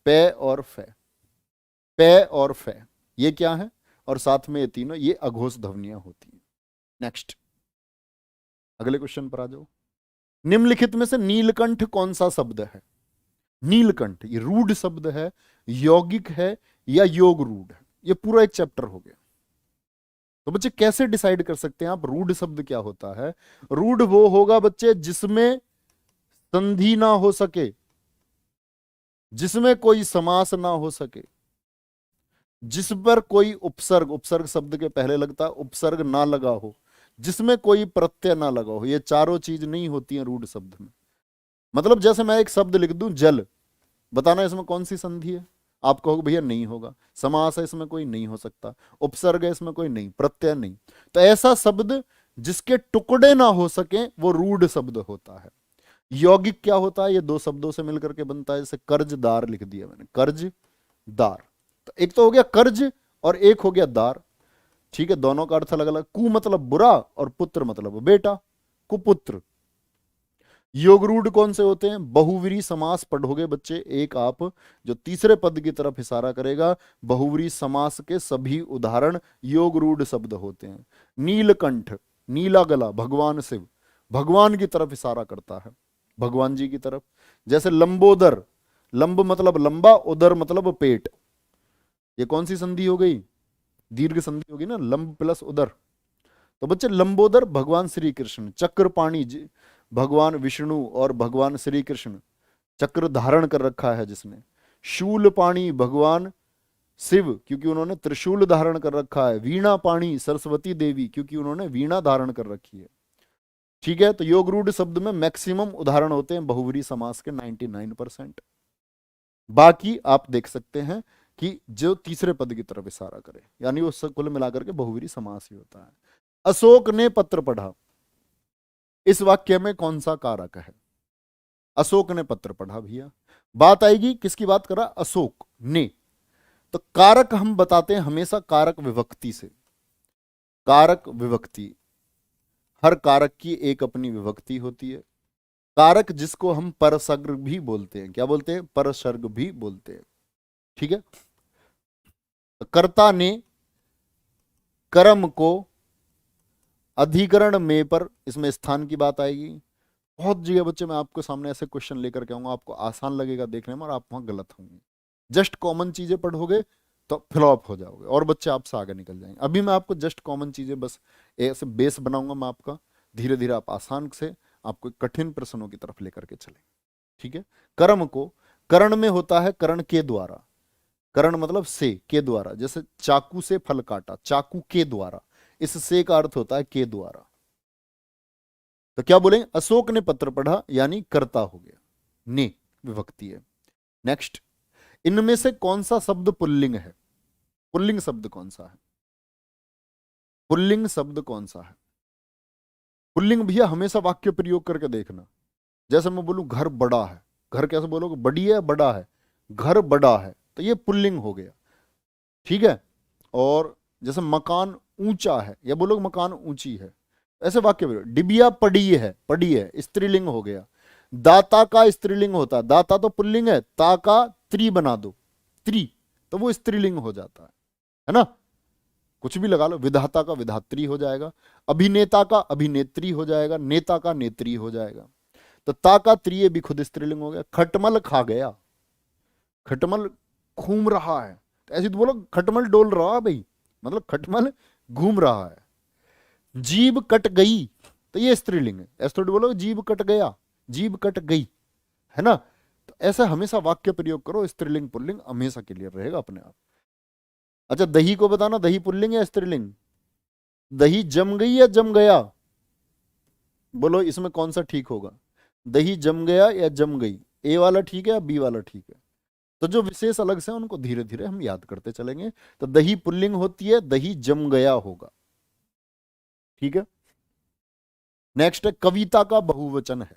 पे और फे, पे और फे, ये क्या है? और साथ में ये तीनों, ये अघोष ध्वनियां होती हैं। नेक्स्ट, अगले क्वेश्चन पर आ जाओ। निम्नलिखित में से नीलकंठ कौन सा शब्द है? नीलकंठ ये रूढ़ शब्द है, यौगिक है, या योग रूढ़ है? ये पूरा एक चैप्टर हो गया। तो बच्चे कैसे डिसाइड कर सकते हैं आप रूढ़ शब्द क्या होता है? रूढ़ वो होगा बच्चे जिसमें संधि ना हो सके, जिसमें कोई समास ना हो सके, जिस पर कोई उपसर्ग, उपसर्ग शब्द के पहले लगता है, उपसर्ग ना लगा हो, जिसमें कोई प्रत्यय ना लगा हो। ये चारों चीज नहीं होती हैं रूढ़ शब्द में। मतलब जैसे मैं एक शब्द लिख दूं जल, बताना इसमें कौन सी संधि है? आप कहोगे भैया नहीं होगा, समास है इसमें कोई नहीं हो सकता, उपसर्ग है इसमें कोई नहीं, प्रत्यय नहीं। तो ऐसा शब्द जिसके टुकड़े ना हो सके वो रूढ़ शब्द होता है। यौगिक क्या होता है? ये दो शब्दों से मिलकर के बनता है। जैसे कर्जदार लिख दिया मैंने, कर्जदार, तो एक तो हो गया कर्ज और एक हो गया दार। ठीक है, दोनों का अर्थ अलग अलग। कु मतलब बुरा और पुत्र मतलब बेटा, कुपुत्र। योग रूढ़ कौन से होते हैं? बहुव्रीहि समास पढ़ोगे बच्चे एक आप, जो तीसरे पद की तरफ इशारा करेगा, बहुव्रीहि समास के सभी उदाहरण योग रूढ़ शब्द होते हैं। नीलकंठ, नीला गला, भगवान शिव, भगवान की तरफ इशारा करता है, भगवान जी की तरफ। जैसे लंबोदर, लंब मतलब लंबा, उदर मतलब पेट, ये कौन सी संधि हो गई? दीर्घ संधि होगी ना, लंब प्लस उदर। तो बच्चे लंबोदर भगवान श्री कृष्ण, चक्रपाणी भगवान विष्णु और भगवान श्री कृष्ण, चक्र धारण कर रखा है जिसने। शूलपाणी भगवान शिव, क्योंकि उन्होंने त्रिशूल धारण कर रखा है। वीणा पाणी सरस्वती देवी, क्योंकि उन्होंने वीणा धारण कर रखी है। ठीक है, तो योग रूढ़ शब्द में मैक्सिमम उदाहरण होते हैं बहुव्रीहि समास के 99%। बाकी आप देख सकते हैं कि जो तीसरे पद की तरफ इशारा करे, यानी वो कुल मिलाकर के बहुव्रीहि समास ही होता है। अशोक ने पत्र पढ़ा, इस वाक्य में कौन सा कारक है? अशोक ने पत्र पढ़ा भैया, बात आएगी किसकी बात कर रहा? अशोक ने। तो कारक हम बताते हैं हमेशा कारक विभक्ति से। कारक विभक्ति, हर कारक की एक अपनी विभक्ति होती है। कारक जिसको हम परसर्ग भी बोलते हैं, क्या बोलते हैं? परसर्ग भी बोलते हैं। ठीक है, तो कर्ता ने कर्म को अधिकरण में पर, इसमें स्थान की बात आएगी। बहुत जगह बच्चे मैं आपको सामने ऐसे क्वेश्चन लेकर के आऊंगा, आपको आसान लगेगा देखने में और आप वहां गलत होंगे। जस्ट कॉमन चीजें पढ़ोगे तो फ्लॉप हो जाओगे और बच्चे आपसे आगे निकल जाएंगे। अभी मैं आपको जस्ट कॉमन चीजें बस ऐसे बेस बनाऊंगा मैं आपका, धीरे धीरे आप आसान से आपको कठिन प्रश्नों की तरफ लेकर के चलेंगे। ठीक है। कर्म को करण में होता है करण के द्वारा, करण मतलब से, के द्वारा, जैसे चाकू से फल काटा, चाकू के द्वारा, इस से का अर्थ होता है के द्वारा। तो क्या बोलेंगे, अशोक ने पत्र पढ़ा यानी कर्ता हो गया, ने विभक्ति है। नेक्स्ट, इनमें से कौन सा शब्द पुल्लिंग है? पुल्लिंग शब्द कौन सा है? पुल्लिंग शब्द कौन सा है? पुल्लिंग भैया हमेशा वाक्य प्रयोग करके देखना। जैसे मैं बोलूं घर बड़ा है, घर कैसे बोलोगे, बड़ी है बड़ा है, घर बड़ा है, तो ये पुल्लिंग हो गया। ठीक है। और जैसे मकान ऊंचा है, या बोलोगे मकान ऊंची है, ऐसे वाक्य प्रयोग। डिबिया पड़ी है, स्त्रीलिंग हो गया। दाता का स्त्रीलिंग होता है, दाता तो पुल्लिंग है, ता का त्री बना दो, त्री, तो वो स्त्रीलिंग हो जाता है ना। कुछ भी लगा लो, विधाता का विधात्री हो जाएगा, अभिनेता का अभिनेत्री हो जाएगा, नेता का नेत्री हो जाएगा। तो ता का त्रिय भी खुद स्त्रीलिंग हो गया। खटमल खा गया, खटमल घूम रहा है, तो ऐसे तो बोलो खटमल डोल रहा है भाई, मतलब खटमल घूम रहा है। जीभ कट गई, तो ये स्त्रीलिंग है, ऐसे थोड़ी बोलो जीभ कट गया, जीभ कट गई, है ना। तो ऐसा हमेशा वाक्य प्रयोग करो, स्त्रीलिंग पुल्लिंग हमेशा क्लियर रहेगा अपने आप। अच्छा, दही को बताना, दही पुल्लिंग या स्त्रीलिंग? दही जम गई या जम गया? बोलो इसमें कौन सा ठीक होगा, दही जम गया या जम गई? ए वाला ठीक है या बी वाला ठीक है? तो जो विशेष अलग से उनको धीरे धीरे हम याद करते चलेंगे। तो दही पुल्लिंग होती है, दही जम गया होगा। ठीक है। नेक्स्ट है, कविता का बहुवचन है।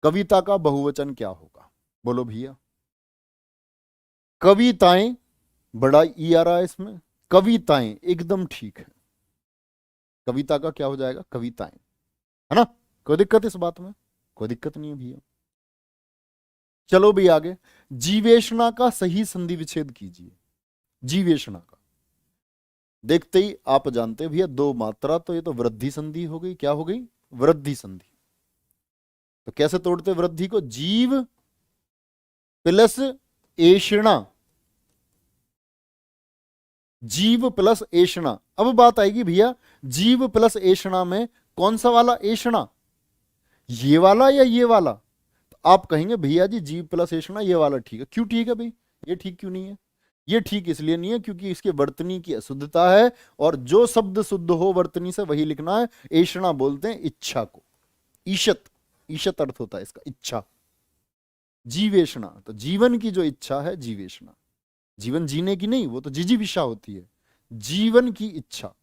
कविता का बहुवचन क्या होगा? बोलो भैया। कविताएं, बड़ा ई आ रहा है इसमें, कविताएं एकदम ठीक है। कविता का क्या हो जाएगा, कविताएं, है ना। कोई दिक्कत इस बात में? कोई दिक्कत नहीं है भैया। चलो भी आगे, जीवेशना का सही संधि विच्छेद कीजिए। जीवेशना का देखते ही आप जानते हैं भैया, दो मात्रा, तो ये तो वृद्धि संधि हो गई। क्या हो गई, वृद्धि संधि। तो कैसे तोड़ते वृद्धि को, जीव प्लस एषणा, जीव प्लस एषणा। अब बात आएगी भैया, जीव प्लस एषणा में कौन सा वाला एषणा, ये वाला या ये वाला? तो आप कहेंगे भैया जी जीव प्लस एषणा ये वाला ठीक है। क्यों ठीक है भाई, ये ठीक क्यों नहीं है? ये ठीक इसलिए नहीं है क्योंकि इसके वर्तनी की अशुद्धता है, और जो शब्द शुद्ध हो वर्तनी से वही लिखना है। एषणा बोलते हैं इच्छा को, ईशत, ईशत अर्थ होता है इसका इच्छा। जीवेषणा, तो जीवन की जो इच्छा है जीवेषणा, जीवन जीने की नहीं, वो तो जिजीविषा होती है, जीवन की इच्छा।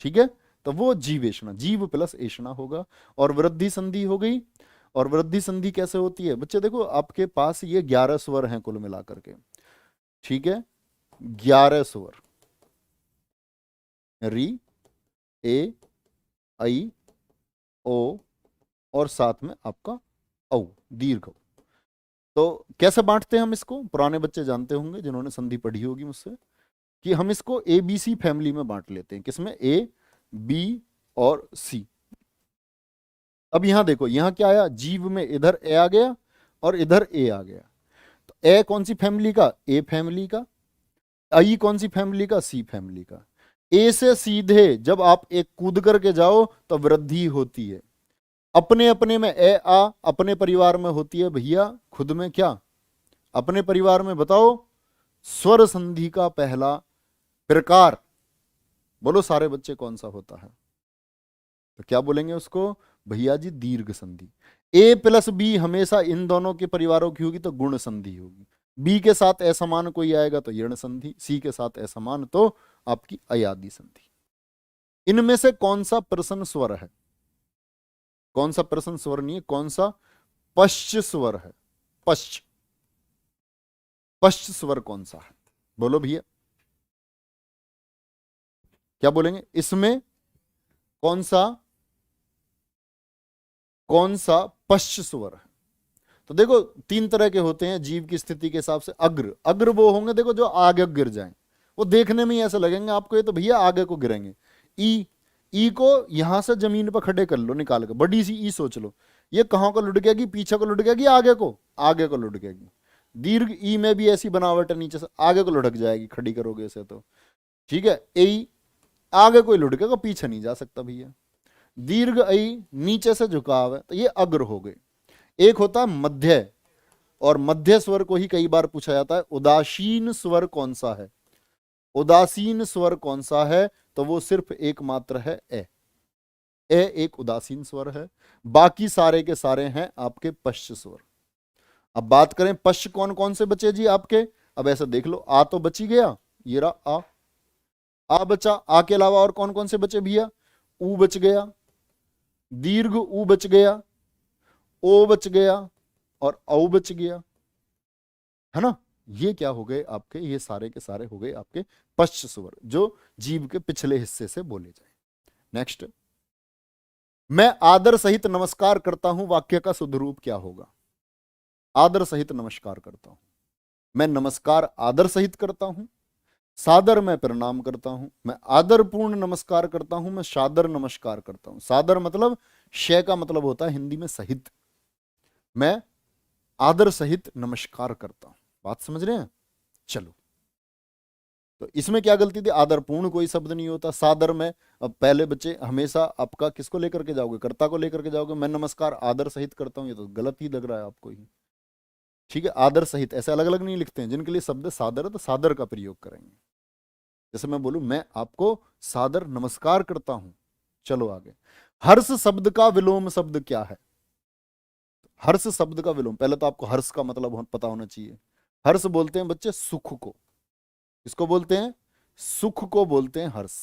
ठीक है। तो वो जीवेषणा, जीव प्लस एषणा होगा। और वृद्धि संधि हो गई। और वृद्धि संधि कैसे होती है बच्चे, देखो आपके पास ये 11 स्वर हैं कुल मिलाकर के। ठीक है, 11 स्वर, री, ए, आई, ओ, और साथ में आपका औ, दीर्घ। तो कैसे बांटते हैं हम इसको, पुराने बच्चे जानते होंगे जिन्होंने संधि पढ़ी होगी मुझसे, कि हम इसको ए बी सी फैमिली में बांट लेते हैं। किसमें, ए, बी और सी। अब यहां देखो, यहां क्या आया, जीव में इधर ए आ गया और इधर ए आ गया। तो ए कौन सी फैमिली का, ए फैमिली का। आई कौन सी फैमिली का, सी फैमिली का। ए से सीधे जब आप एक कूद करके जाओ तो वृद्धि होती है। अपने अपने में ए आ, अपने परिवार में होती है भैया खुद में क्या, अपने परिवार में बताओ स्वर संधि का पहला प्रकार, बोलो सारे बच्चे कौन सा होता है? तो क्या बोलेंगे उसको भैया जी, दीर्घ संधि। ए प्लस बी हमेशा इन दोनों के परिवारों की होगी तो गुण संधि होगी। बी के साथ असमान कोई आएगा तो यण संधि, सी के साथ असमान तो आपकी अयादि संधि। इनमें से कौन सा प्रश्न स्वर है, कौन सा प्रश्न स्वर नहीं है, कौन सा पश्च स्वर है? पश्च, पश्च स्वर कौन सा है, बोलो भैया। क्या बोलेंगे इसमें, कौन सा पश्च स्वर है? तो देखो तीन तरह के होते हैं जीव की स्थिति के हिसाब से। अग्र, अग्र वो होंगे देखो जो आगे गिर जाएं, वो देखने में ही ऐसे लगेंगे आपको ये तो भैया आगे को गिरेंगे। ई, ई को यहां से जमीन पर खड़े कर लो निकाल के, बड़ी सी ई सोच लो, ये कहां को लुढ़केगी, पीछे को लुढ़केगी, आगे को लुढ़केगी। दीर्घ ई में भी ऐसी बनावट है, नीचे से आगे को लुढ़क जाएगी, खड़ी करोगे इसे तो, ठीक है। ए आगे कोई लुढ़केगा, पीछे नहीं जा सकता भैया। दीर्घ ऐ नीचे से झुकाव है, तो ये अग्र हो गए। एक होता है मध्य, और मध्य स्वर को ही कई बार पूछा जाता है उदासीन स्वर कौन सा है। उदासीन स्वर कौन सा है, तो वो सिर्फ एकमात्र है ए। ए एक उदासीन स्वर है, बाकी सारे के सारे हैं आपके पश्च स्वर। अब बात करें पश्च कौन कौन से बचे जी आपके, अब ऐसा देख लो, आ तो बची गया, ये रहा आ बचा। आ के अलावा और कौन कौन से बचे भैया, ऊ बच गया, दीर्घ ऊ बच गया, ओ बच गया, और औ बच गया, है ना। ये क्या हो गए आपके, ये सारे के सारे हो गए आपके पश्च स्वर, जो जीभ के पिछले हिस्से से बोले जाए। नेक्स्ट, मैं आदर सहित नमस्कार करता हूं, वाक्य का शुद्ध रूप क्या होगा। आदर सहित नमस्कार करता हूं, मैं नमस्कार आदर सहित करता हूं, सादर मैं प्रणाम करता हूं, मैं आदरपूर्ण नमस्कार करता हूं, मैं सादर नमस्कार करता हूं। सादर मतलब शय का मतलब होता है हिंदी में सहित, मैं आदर सहित नमस्कार करता हूं। बात समझ रहे हैं। चलो, तो इसमें क्या गलती थी, आदरपूर्ण कोई शब्द नहीं होता। सादर में अब पहले बच्चे हमेशा आपका किसको लेकर के जाओगे, कर्ता को लेकर के जाओगे। मैं नमस्कार आदर सहित करता हूं, ये तो गलत ही लग रहा है आपको ही, ठीक है। आदर सहित ऐसे अलग अलग नहीं लिखते हैं, जिनके लिए शब्द सादर है तो सादर का प्रयोग करेंगे। जैसे मैं बोलूं मैं आपको सादर नमस्कार करता हूं। चलो आगे, हर्ष शब्द का विलोम शब्द क्या है। हर्ष शब्द का विलोम, पहले तो आपको हर्ष का मतलब पता होना चाहिए। हर्ष बोलते हैं बच्चे सुख को, इसको बोलते हैं सुख को बोलते हैं हर्ष,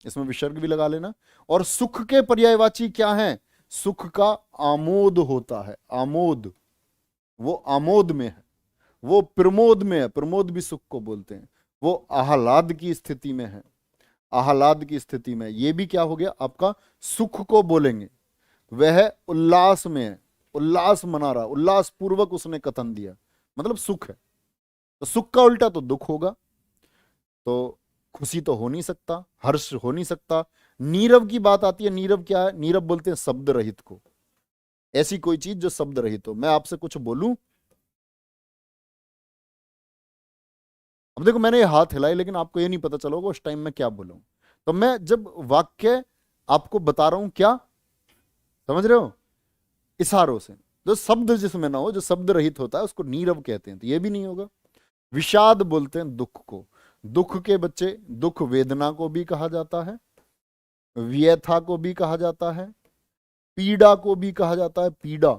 इसमें विसर्ग भी लगा लेना। और सुख के पर्यायवाची क्या है, सुख का आमोद होता है, आमोद, वो आमोद में है, वो प्रमोद में है, प्रमोद भी सुख को बोलते हैं, वो आह्लाद की स्थिति में है, आह्लाद की स्थिति में। ये भी क्या हो गया आपका, सुख को बोलेंगे, वह उल्लास में है, उल्लास मना रहा, उल्लास पूर्वक उसने कथन दिया, मतलब सुख है। तो सुख का उल्टा तो दुख होगा, तो खुशी तो हो नहीं सकता, हर्ष हो नहीं सकता। नीरव की बात आती है, नीरव क्या है, नीरव बोलते हैं शब्द रहित को, ऐसी कोई चीज जो शब्द रहित हो। मैं आपसे कुछ बोलूं, अब देखो मैंने ये हाथ हिलाई, लेकिन आपको ये नहीं पता चलोगा उस टाइम में क्या बोलूं। तो मैं जब वाक्य आपको बता रहा हूं, क्या समझ रहे हो, इशारों से, जो शब्द जिसमें ना हो, जो शब्द रहित होता है उसको नीरव कहते हैं, तो ये भी नहीं होगा। विषाद बोलते हैं दुख को, दुख के बच्चे, दुख वेदना को भी कहा जाता है, व्यथा को भी कहा जाता है, पीड़ा को भी कहा जाता है, पीड़ा,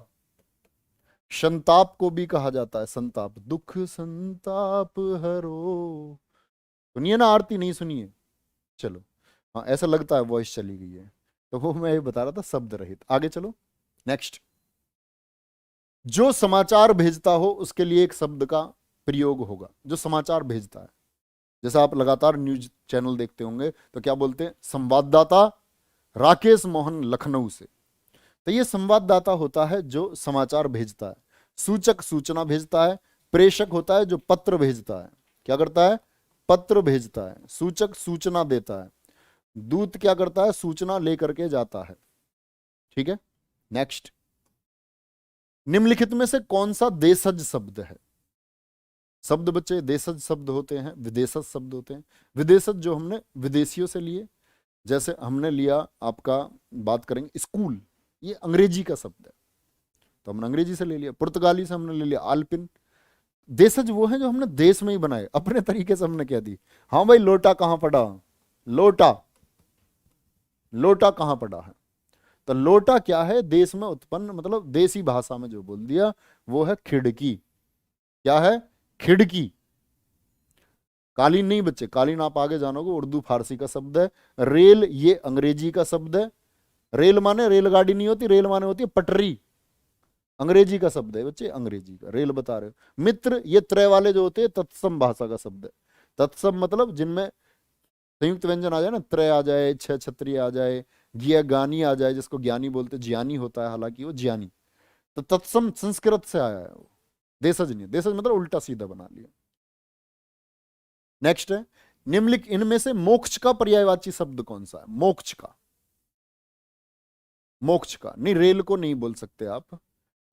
संताप को भी कहा जाता है, संताप, दुख संताप हरो। सुनिए ना आरती, नहीं सुनिए, चलो। हाँ ऐसा लगता है वॉइस चली गई है, तो वो मैं बता रहा था शब्द रहित। आगे चलो, नेक्स्ट, जो समाचार भेजता हो उसके लिए एक शब्द का प्रयोग होगा, जो समाचार भेजता है। जैसा आप लगातार न्यूज चैनल देखते होंगे, तो क्या बोलते हैं, संवाददाता राकेश मोहन लखनऊ से, तो ये संवाददाता होता है जो समाचार भेजता है। सूचक सूचना भेजता है, प्रेषक होता है जो पत्र भेजता है, क्या करता है, पत्र भेजता है। सूचक सूचना देता है, दूत क्या करता है, सूचना लेकर के जाता है, ठीक है। नेक्स्ट, निम्नलिखित में से कौन सा देशज शब्द है। शब्द बच्चे देशज शब्द होते हैं, विदेशज शब्द होते हैं। विदेशज जो हमने विदेशियों से लिए, जैसे हमने लिया आपका, बात करेंगे स्कूल, ये अंग्रेजी का शब्द है, तो हमने अंग्रेजी से ले लिया। पुर्तगाली से हमने ले लिया आल्पिन। देशज वो हैं जो हमने देश में ही बनाए, अपने तरीके से हमने कह दी। हाँ भाई लोटा कहाँ पड़ा, लोटा, लोटा कहाँ पड़ा है, तो लोटा क्या है, देश में उत्पन्न, मतलब देसी भाषा में जो बोल दिया वो है खिड़की। क्या है, खिड़की। कालीन नहीं बच्चे, कालीन आप आगे जानोगे, उर्दू फारसी का शब्द है। रेल ये अंग्रेजी का शब्द है, रेल माने रेलगाड़ी नहीं होती, रेल माने होती है पटरी, अंग्रेजी का शब्द है बच्चे, अंग्रेजी का, रेल बता रहे हो। मित्र ये त्रय वाले जो होते हैं तत्सम भाषा का शब्द है। तत्सम मतलब जिनमें संयुक्त व्यंजन आ जाए ना, त्रय आ जाए, छह छत्री आ जाए, ज्ञ गानी आ जाए, जिसको ज्ञानी बोलते, ज्ञानी होता है हालांकि वो ज्ञानी, तो तत्सम संस्कृत से आया है वो, देशज नहीं। देशज मतलब उल्टा सीधा बना लिया। नेक्स्ट है, निम्नलिखित इनमें से मोक्ष का पर्यायवाची शब्द कौन सा है। मोक्ष का, मोक्ष का नहीं, रेल को नहीं बोल सकते आप,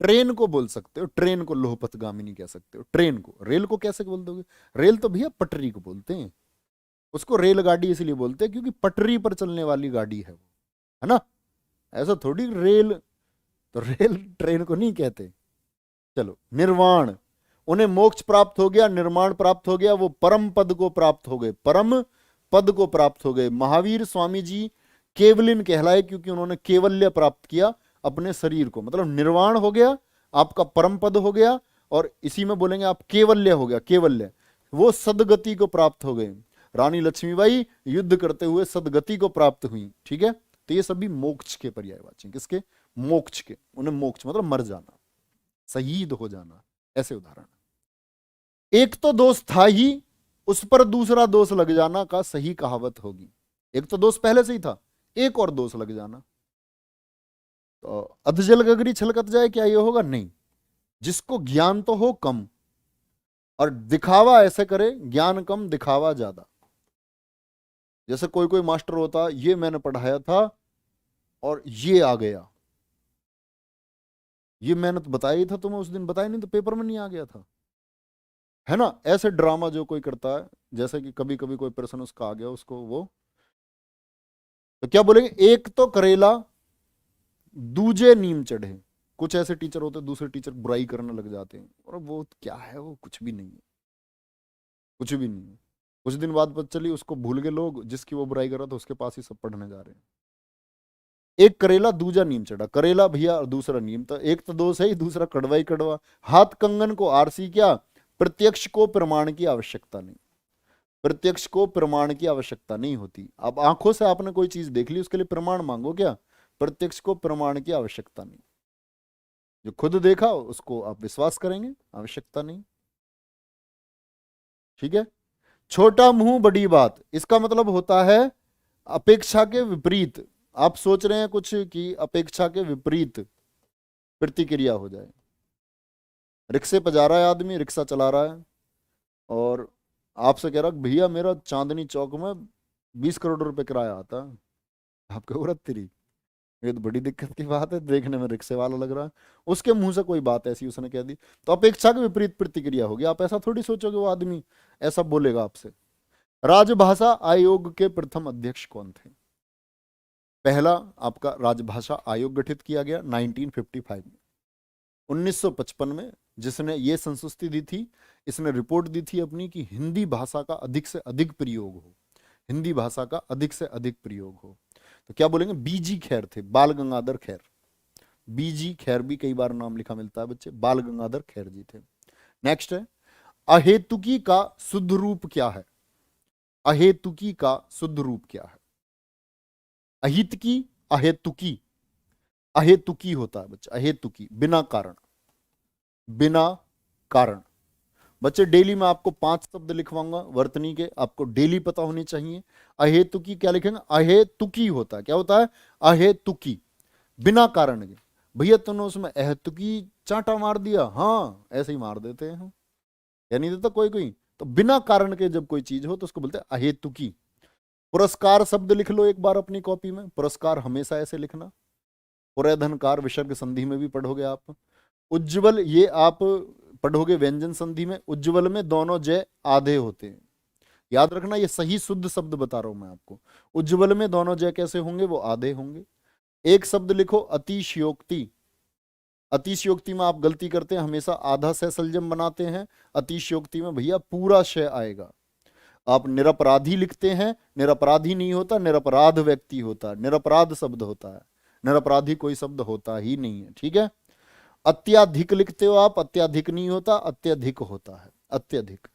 ट्रेन को बोल सकते हो, ट्रेन को लोहपथगामिनी कह सकते हो, ट्रेन को। रेल को कैसे बोल दोगे? रेल तो भैया पटरी को बोलते हैं, उसको रेलगाड़ी इसलिए बोलते हैं क्योंकि पटरी पर चलने वाली गाड़ी है वो, है ना। ऐसा थोड़ी रेल, तो रेल ट्रेन को नहीं कहते। चलो, निर्वाण, उन्हें मोक्ष प्राप्त हो गया, निर्माण प्राप्त हो गया, वो परम पद को प्राप्त हो गए, परम पद को प्राप्त हो गए। महावीर स्वामी जी केवलिन कहलाए क्योंकि उन्होंने केवल्य प्राप्त किया अपने शरीर को, मतलब निर्वाण हो गया, आपका परम पद हो गया, और इसी में बोलेंगे आप केवल्य हो गया, केवल्य, वो सदगति को प्राप्त हो गए। रानी लक्ष्मीबाई युद्ध करते हुए सदगति को प्राप्त हुई, ठीक है। तो ये सभी मोक्ष के पर्यायवाची, किसके? मोक्ष के। उन्हें मोक्ष मतलब मर जाना, शहीद हो जाना, ऐसे उदाहरण। एक तो दोष था ही, उस पर दूसरा दोष लग जाना का सही कहावत होगी। एक तो दोष पहले से ही था, एक और दोष लग जाना। तो अधजल गगरी छलकत जाए, क्या ये होगा? नहीं। जिसको ज्ञान तो हो कम और दिखावा ऐसे करे, ज्ञान कम दिखावा ज्यादा। जैसे कोई कोई मास्टर होता, ये मैंने पढ़ाया था और ये आ गया, ये मैंने तो बताया ही था तुम्हें उस दिन, बताया नहीं तो पेपर में नहीं आ गया था, है ना। ऐसे ड्रामा जो कोई करता है, जैसे कि कभी कभी कोई प्रश्न उसका आ गया, उसको वो, तो क्या बोलेंगे? एक तो करेला दूजे नीम चढ़े। कुछ ऐसे टीचर होते हैं, दूसरे टीचर बुराई करने लग जाते हैं, और वो क्या है, वो कुछ भी नहीं है, कुछ भी नहीं है। कुछ दिन बाद पता चली उसको भूल गए लोग, जिसकी वो बुराई कर रहा था उसके पास ही सब पढ़ने जा रहे हैं। एक करेला दूजा नीम चढ़ा, करेला भैया और दूसरा नीम, तो एक तो दोष है ही, दूसरा कड़वा ही कड़वा। हाथ कंगन को आरसी, क्या? प्रत्यक्ष को प्रमाण की आवश्यकता नहीं, प्रत्यक्ष को प्रमाण की आवश्यकता नहीं होती। अब आंखों से आपने कोई चीज देख ली, उसके लिए प्रमाण मांगो क्या? प्रत्यक्ष को प्रमाण की आवश्यकता नहीं। जो खुद देखा उसको आप विश्वास करेंगे, आवश्यकता नहीं, ठीक है। छोटा मुंह बड़ी बात, इसका मतलब होता है अपेक्षा के विपरीत। आप सोच रहे हैं कुछ कि अपेक्षा के विपरीत प्रतिक्रिया हो जाए। रिक्शे पर जा रहा है आदमी, रिक्शा चला रहा है, और आपसे कह रहा भैया मेरा चांदनी चौक में 20 करोड़ रुपए किराया आता है। आप कहो तेरी, ये तो बड़ी दिक्कत की बात है, देखने में रिक्शे वाला लग रहा है। उसके मुंह से कोई बात ऐसी उसने कह दी, तो अपेक्षा के विपरीत प्रतिक्रिया होगी। आप ऐसा थोड़ी सोचोगे वो आदमी ऐसा बोलेगा आपसे। राजभाषा आयोग के प्रथम अध्यक्ष कौन थे? पहला आपका राजभाषा आयोग गठित किया गया 1955 में। 1955 में जिसने ये संस्तुति दी थी, इसने रिपोर्ट दी थी अपनी कि हिंदी भाषा का अधिक से अधिक प्रयोग हो, हिंदी भाषा का अधिक से अधिक प्रयोग हो। तो क्या बोलेंगे? बीजी खैर थे, बाल गंगाधर खैर। बीजी खैर भी कई बार नाम लिखा मिलता है बच्चे, बाल गंगाधर खैर जी थे। नेक्स्ट है, अहेतुकी का शुद्ध रूप क्या है? अहेतुकी का शुद्ध रूप क्या है? अहितकी, अहेतुकी। अहेतुकी होता है बच्चे, अहेतुकी बिना कारण, बिना कारण। बच्चे डेली में आपको 5 शब्द लिखवाऊंगा वर्तनी के, आपको डेली पता होनी चाहिए। अहेतुकी क्या लिखेंगे? अहेतुकी होता है, क्या होता है? अहेतुकी, बिना कारण के। भैया तुमने उसमें अहेतुकी चांटा मार दिया, हाँ ऐसे ही मार देते हैं, या नहीं देता कोई कोई। तो बिना कारण के जब कोई चीज हो तो उसको बोलते हैं अहेतुकी। पुरस्कार शब्द लिख लो एक बार अपनी कॉपी में, पुरस्कार हमेशा ऐसे लिखना। पुरैधनकार विसर्ग संधि में भी पढ़ोगे आप। उज्ज्वल ये आप पढ़ोगे व्यंजन संधि में। उज्ज्वल में दोनों जय आधे होते हैं, याद रखना, ये सही शुद्ध शब्द बता रहा हूं मैं आपको। उज्ज्वल में दोनों जय कैसे होंगे? वो आधे होंगे। एक शब्द लिखो अतिशयोक्ति। अतिशयोक्ति में आप गलती करते हैं, हमेशा आधा से सलजम बनाते हैं। अतिशयोक्ति में भैया पूरा शय आएगा। आप निरपराधी लिखते हैं, निरपराधी नहीं होता, निरपराध व्यक्ति होता है, निरपराध शब्द होता है, निरपराधी कोई शब्द होता ही नहीं है, ठीक है। अत्याधिक लिखते हो आप, अत्याधिक नहीं होता, अत्यधिक होता है, अत्यधिक।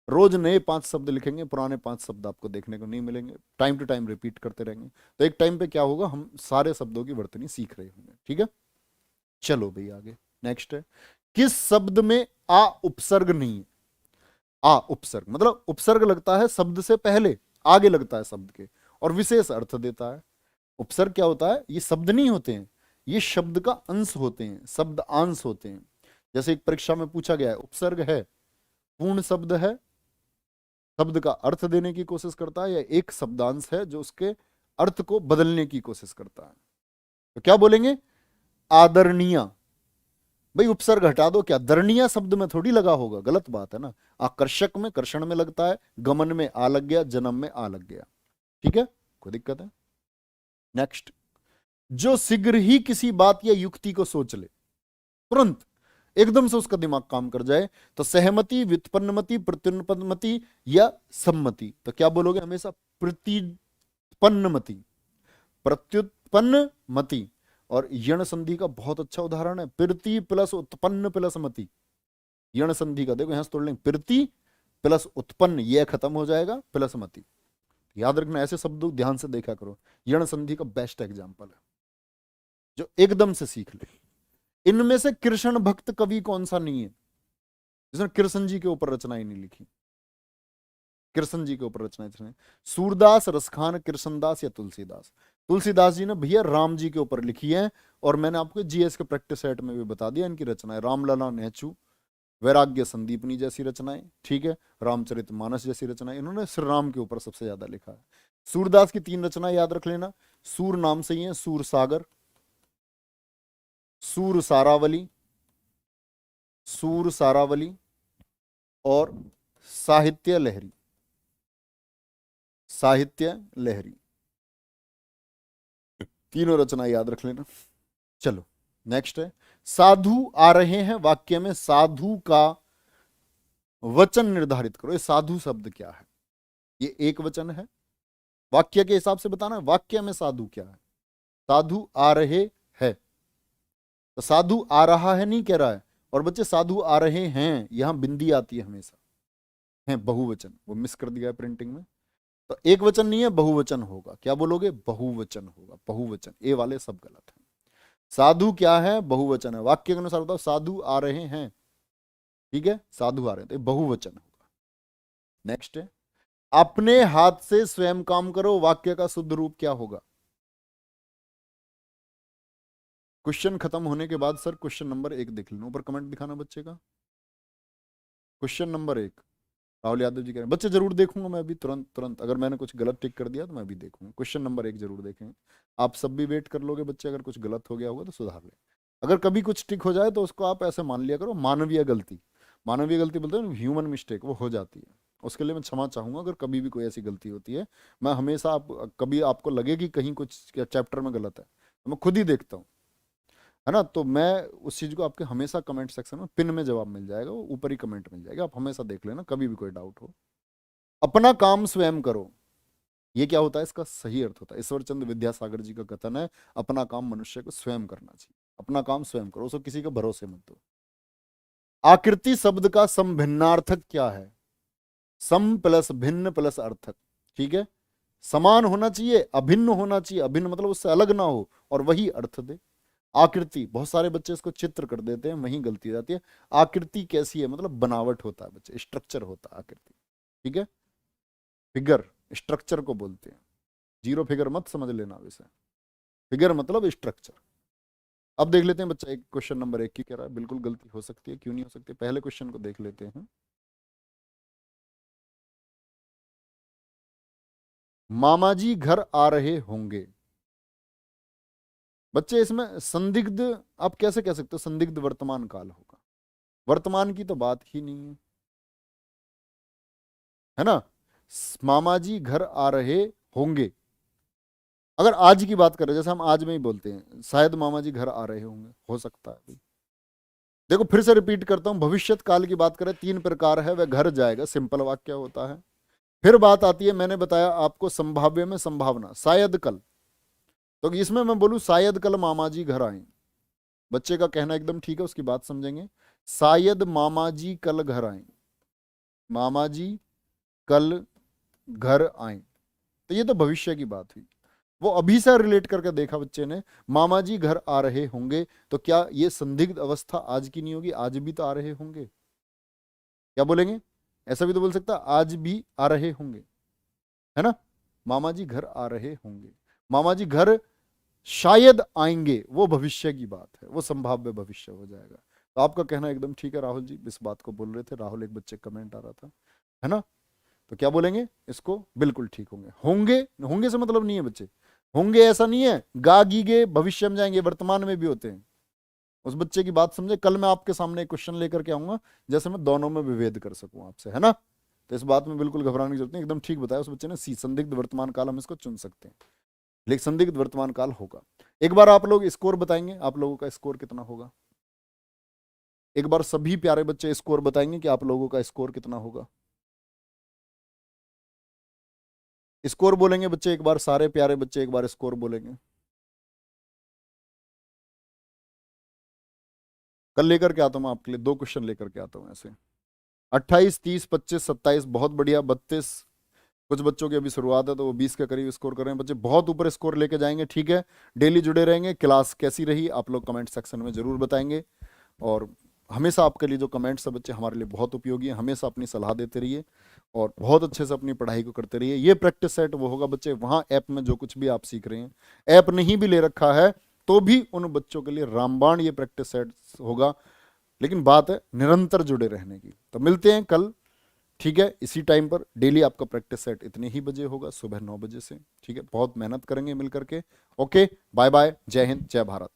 रोज नए 5 शब्द लिखेंगे, पुराने 5 शब्द आपको देखने को नहीं मिलेंगे, टाइम टू टाइम रिपीट करते रहेंगे, तो एक टाइम पे क्या होगा, हम सारे शब्दों की वर्तनी सीख रहे होंगे, ठीक है। चलो भाई आगे, नेक्स्ट है, किस शब्द में आ उपसर्ग नहीं है? आ उपसर्ग मतलब उपसर्ग लगता है शब्द से पहले, आगे लगता है शब्द के, और विशेष अर्थ देता है। उपसर्ग क्या होता है? ये शब्द नहीं होते हैं, ये शब्द का अंश होते हैं, शब्द अंश होते हैं। जैसे एक परीक्षा में पूछा गया है, उपसर्ग है पूर्ण शब्द है, शब्द का अर्थ देने की कोशिश करता है, या एक शब्दांश है जो उसके अर्थ को बदलने की कोशिश करता है? तो क्या बोलेंगे? आदरणीय, भाई उपसर्ग हटा दो, क्या दर्निया शब्द में थोड़ी लगा होगा, गलत बात है ना। आकर्षक में कर्षण में लगता है, गमन में आ लग गया, जन्म में आ लग गया, ठीक है, कोई दिक्कत है। नेक्स्ट, जो शीघ्र ही किसी बात या युक्ति को सोच ले, तुरंत एकदम से उसका दिमाग काम कर जाए, तो सहमति, व्युत्पन्नमति, प्रत्युत्पन्नमति या सम्मति। तो क्या बोलोगे हमेशा? प्रतिपन्नमति, प्रत्युत्पन्नमति। और यण संधि का बहुत अच्छा उदाहरण है, प्रीति प्लस उत्पन्न प्लस मति। यण संधि का देखो यहां से तोड़ लेंगे, प्रीति प्लस उत्पन्न, यह खत्म हो जाएगा, प्लस मति। याद रखना, ऐसे शब्द ध्यान से देखा करो। यण संधि का बेस्ट एग्जांपल है जो एकदम से सीख ले। इनमें से कृष्ण भक्त कवि कौन सा नहीं है जिसने कृष्ण जी के ऊपर रचनाएं नहीं लिखी? कृष्ण जी के ऊपर रचनाएं, सूरदास, रसखान, कृष्णदास या तुलसीदास? तुलसीदास जी ने भैया राम जी के ऊपर लिखी है, और मैंने आपको जीएस के प्रैक्टिस सेट में भी बता दिया इनकी रचनाएं। रामलला नेचू, वैराग्य संदीपनी जैसी रचनाएं, ठीक है, रामचरितमानस जैसी रचनाएं, इन्होंने श्री राम के ऊपर सबसे ज्यादा लिखा है। सूरदास की 3 रचनाएं याद रख लेना, सूर नाम से ही है, सूर सागर, सूर सारावली, सूर सारावली और साहित्य लहरी, साहित्य लहरी, तीनों रचना याद रख लेना। चलो नेक्स्ट है, साधु आ रहे हैं, वाक्य में साधु का वचन निर्धारित करो। ये साधु शब्द क्या है? ये एक वचन है, वाक्य के हिसाब से बताना है, वाक्य में साधु क्या है? साधु आ रहे हैं, तो साधु आ रहा है नहीं कह रहा है, और बच्चे साधु आ रहे हैं, यहां बिंदी आती है हमेशा, है बहुवचन, वो मिस कर दिया है प्रिंटिंग में। तो एक वचन नहीं है, बहुवचन होगा। क्या बोलोगे? बहुवचन होगा, बहुवचन। ए वाले सब गलत है। साधु क्या है? बहुवचन है। वाक्य के अनुसार बताओ, साधु आ रहे हैं, ठीक है, साधु आ रहे हैं, तो बहुवचन होगा। नेक्स्ट है, अपने हाथ से स्वयं काम करो, वाक्य का शुद्ध रूप क्या होगा? क्वेश्चन खत्म होने के बाद सर क्वेश्चन नंबर 1 देख लेना, ऊपर कमेंट दिखाना बच्चे का। क्वेश्चन नंबर 1 राहुल यादव जी कह रहे हैं, बच्चे जरूर देखूंगा मैं अभी, तुरंत तुरंत। अगर मैंने कुछ गलत टिक कर दिया तो मैं भी देखूंगा। क्वेश्चन नंबर 1 जरूर देखेंगे। आप सब भी वेट कर लोगे बच्चे, अगर कुछ गलत हो गया होगा तो सुधार ले। अगर कभी कुछ टिक हो जाए तो उसको आप ऐसे मान लिया करो, मानवीय गलती। मानवीय गलती बोलते हैं, ह्यूमन मिस्टेक, वो हो जाती है। उसके लिए मैं क्षमा चाहूंगा अगर कभी भी कोई ऐसी गलती होती है। मैं हमेशा कभी आपको लगे कि कहीं कुछ चैप्टर में गलत है, तो मैं खुद ही देखता हूँ, है ना। तो मैं उस चीज को आपके हमेशा कमेंट सेक्शन में पिन में जवाब मिल जाएगा, वो ऊपर ही कमेंट मिल जाएगा, आप हमेशा देख लेना कभी भी कोई डाउट हो। अपना काम स्वयं करो, ये क्या होता है? इसका सही अर्थ होता है, ईश्वरचंद्र विद्यासागर जी का कथन है, अपना काम मनुष्य को स्वयं करना चाहिए। अपना काम स्वयं करो, उसको किसी के भरोसे मत दो। आकृति शब्द का समभिन्नार्थक क्या है? सम प्लस भिन्न प्लस अर्थक, ठीक है। समान होना चाहिए, अभिन्न होना चाहिए, अभिन्न मतलब उससे अलग ना हो, और वही अर्थ दे। आकृति, बहुत सारे बच्चे इसको चित्र कर देते हैं, वहीं गलती जाती है। आकृति कैसी है? मतलब बनावट होता है बच्चे, स्ट्रक्चर होता है आकृति, ठीक है। फिगर स्ट्रक्चर को बोलते हैं, जीरो फिगर मत समझ लेना वैसे, फिगर मतलब स्ट्रक्चर। अब देख लेते हैं बच्चा, एक क्वेश्चन नंबर 1 की कह रहा है, बिल्कुल गलती हो सकती है, क्यों नहीं हो सकती? पहले क्वेश्चन को देख लेते हैं। मामा जी घर आ रहे होंगे, बच्चे इसमें संदिग्ध आप कैसे कह सकते हो? संदिग्ध वर्तमान काल होगा, वर्तमान की तो बात ही नहीं है ना। मामा जी घर आ रहे होंगे, अगर आज की बात करें, जैसे हम आज में ही बोलते हैं शायद मामा जी घर आ रहे होंगे, हो सकता है भाई। देखो फिर से रिपीट करता हूं, भविष्यत काल की बात करें 3 प्रकार है, वह घर जाएगा, सिंपल वाक्य होता है। फिर बात आती है, मैंने बताया आपको संभाव्य में संभावना, शायद कल, तो इसमें मैं बोलूं शायद कल मामा जी घर आए, बच्चे का कहना एकदम ठीक है, उसकी बात समझेंगे। शायद मामा जी कल घर आए, मामा जी कल घर आए, तो ये तो भविष्य की बात हुई। वो अभी से रिलेट करके देखा बच्चे ने, मामा जी घर आ रहे होंगे, तो क्या ये संदिग्ध अवस्था आज की नहीं होगी? आज भी तो आ रहे होंगे, क्या बोलेंगे? ऐसा भी तो बोल सकता, आज भी आ रहे होंगे, है ना। मामा जी घर आ रहे होंगे, मामा जी घर शायद आएंगे, वो भविष्य की बात है, वो संभाव्य भविष्य हो जाएगा। तो आपका कहना एकदम ठीक है राहुल जी, इस बात को बोल रहे थे राहुल, एक बच्चे कमेंट आ रहा था, है ना। तो क्या बोलेंगे इसको? बिल्कुल ठीक होंगे। होंगे, होंगे से मतलब नहीं है बच्चे, होंगे ऐसा नहीं है गा गीगे भविष्य में जाएंगे, वर्तमान में भी होते हैं। उस बच्चे की बात समझे। कल मैं आपके सामने एक क्वेश्चन लेकर के आऊंगा जैसे मैं दोनों में विभेद कर सकूं आपसे, है ना। तो इस बात में बिल्कुल घबराने की जरूरत नहीं, एकदम ठीक बताया उस बच्चे ने, सी संदिग्ध वर्तमान काल हम इसको चुन सकते हैं, लेकिन संदिग्ध वर्तमान काल होगा। एक बार आप लोग स्कोर बताएंगे, आप लोगों का स्कोर कितना होगा। एक बार सभी प्यारे बच्चे स्कोर बताएंगे कि आप लोगों का स्कोर कितना होगा। स्कोर बोलेंगे बच्चे एक बार, सारे प्यारे बच्चे एक बार स्कोर बोलेंगे। कल लेकर के आता हूं मैं आपके लिए 2 क्वेश्चन लेकर के आता हूं ऐसे। 28, 30, 25, 27 बहुत बढ़िया। 32 कुछ बच्चों की अभी शुरुआत है तो वो 20 के करीब स्कोर कर रहे हैं बच्चे, बहुत ऊपर स्कोर लेके जाएंगे, ठीक है। डेली जुड़े रहेंगे। क्लास कैसी रही आप लोग कमेंट सेक्शन में जरूर बताएंगे, और हमेशा आपके लिए जो कमेंट्स है बच्चे हमारे लिए बहुत उपयोगी है। हमेशा अपनी सलाह देते रहिए और बहुत अच्छे से अपनी पढ़ाई को करते रहिए। ये प्रैक्टिस सेट वो होगा बच्चे, वहाँ ऐप में जो कुछ भी आप सीख रहे हैं, ऐप नहीं भी ले रखा है तो भी उन बच्चों के लिए रामबाण ये प्रैक्टिस सेट होगा। लेकिन बात है निरंतर जुड़े रहने की। तो मिलते हैं कल, ठीक है, इसी टाइम पर। डेली आपका प्रैक्टिस सेट इतने ही बजे होगा, सुबह 9 बजे से, ठीक है। बहुत मेहनत करेंगे मिल करके। ओके, बाय बाय, जय हिंद, जय भारत।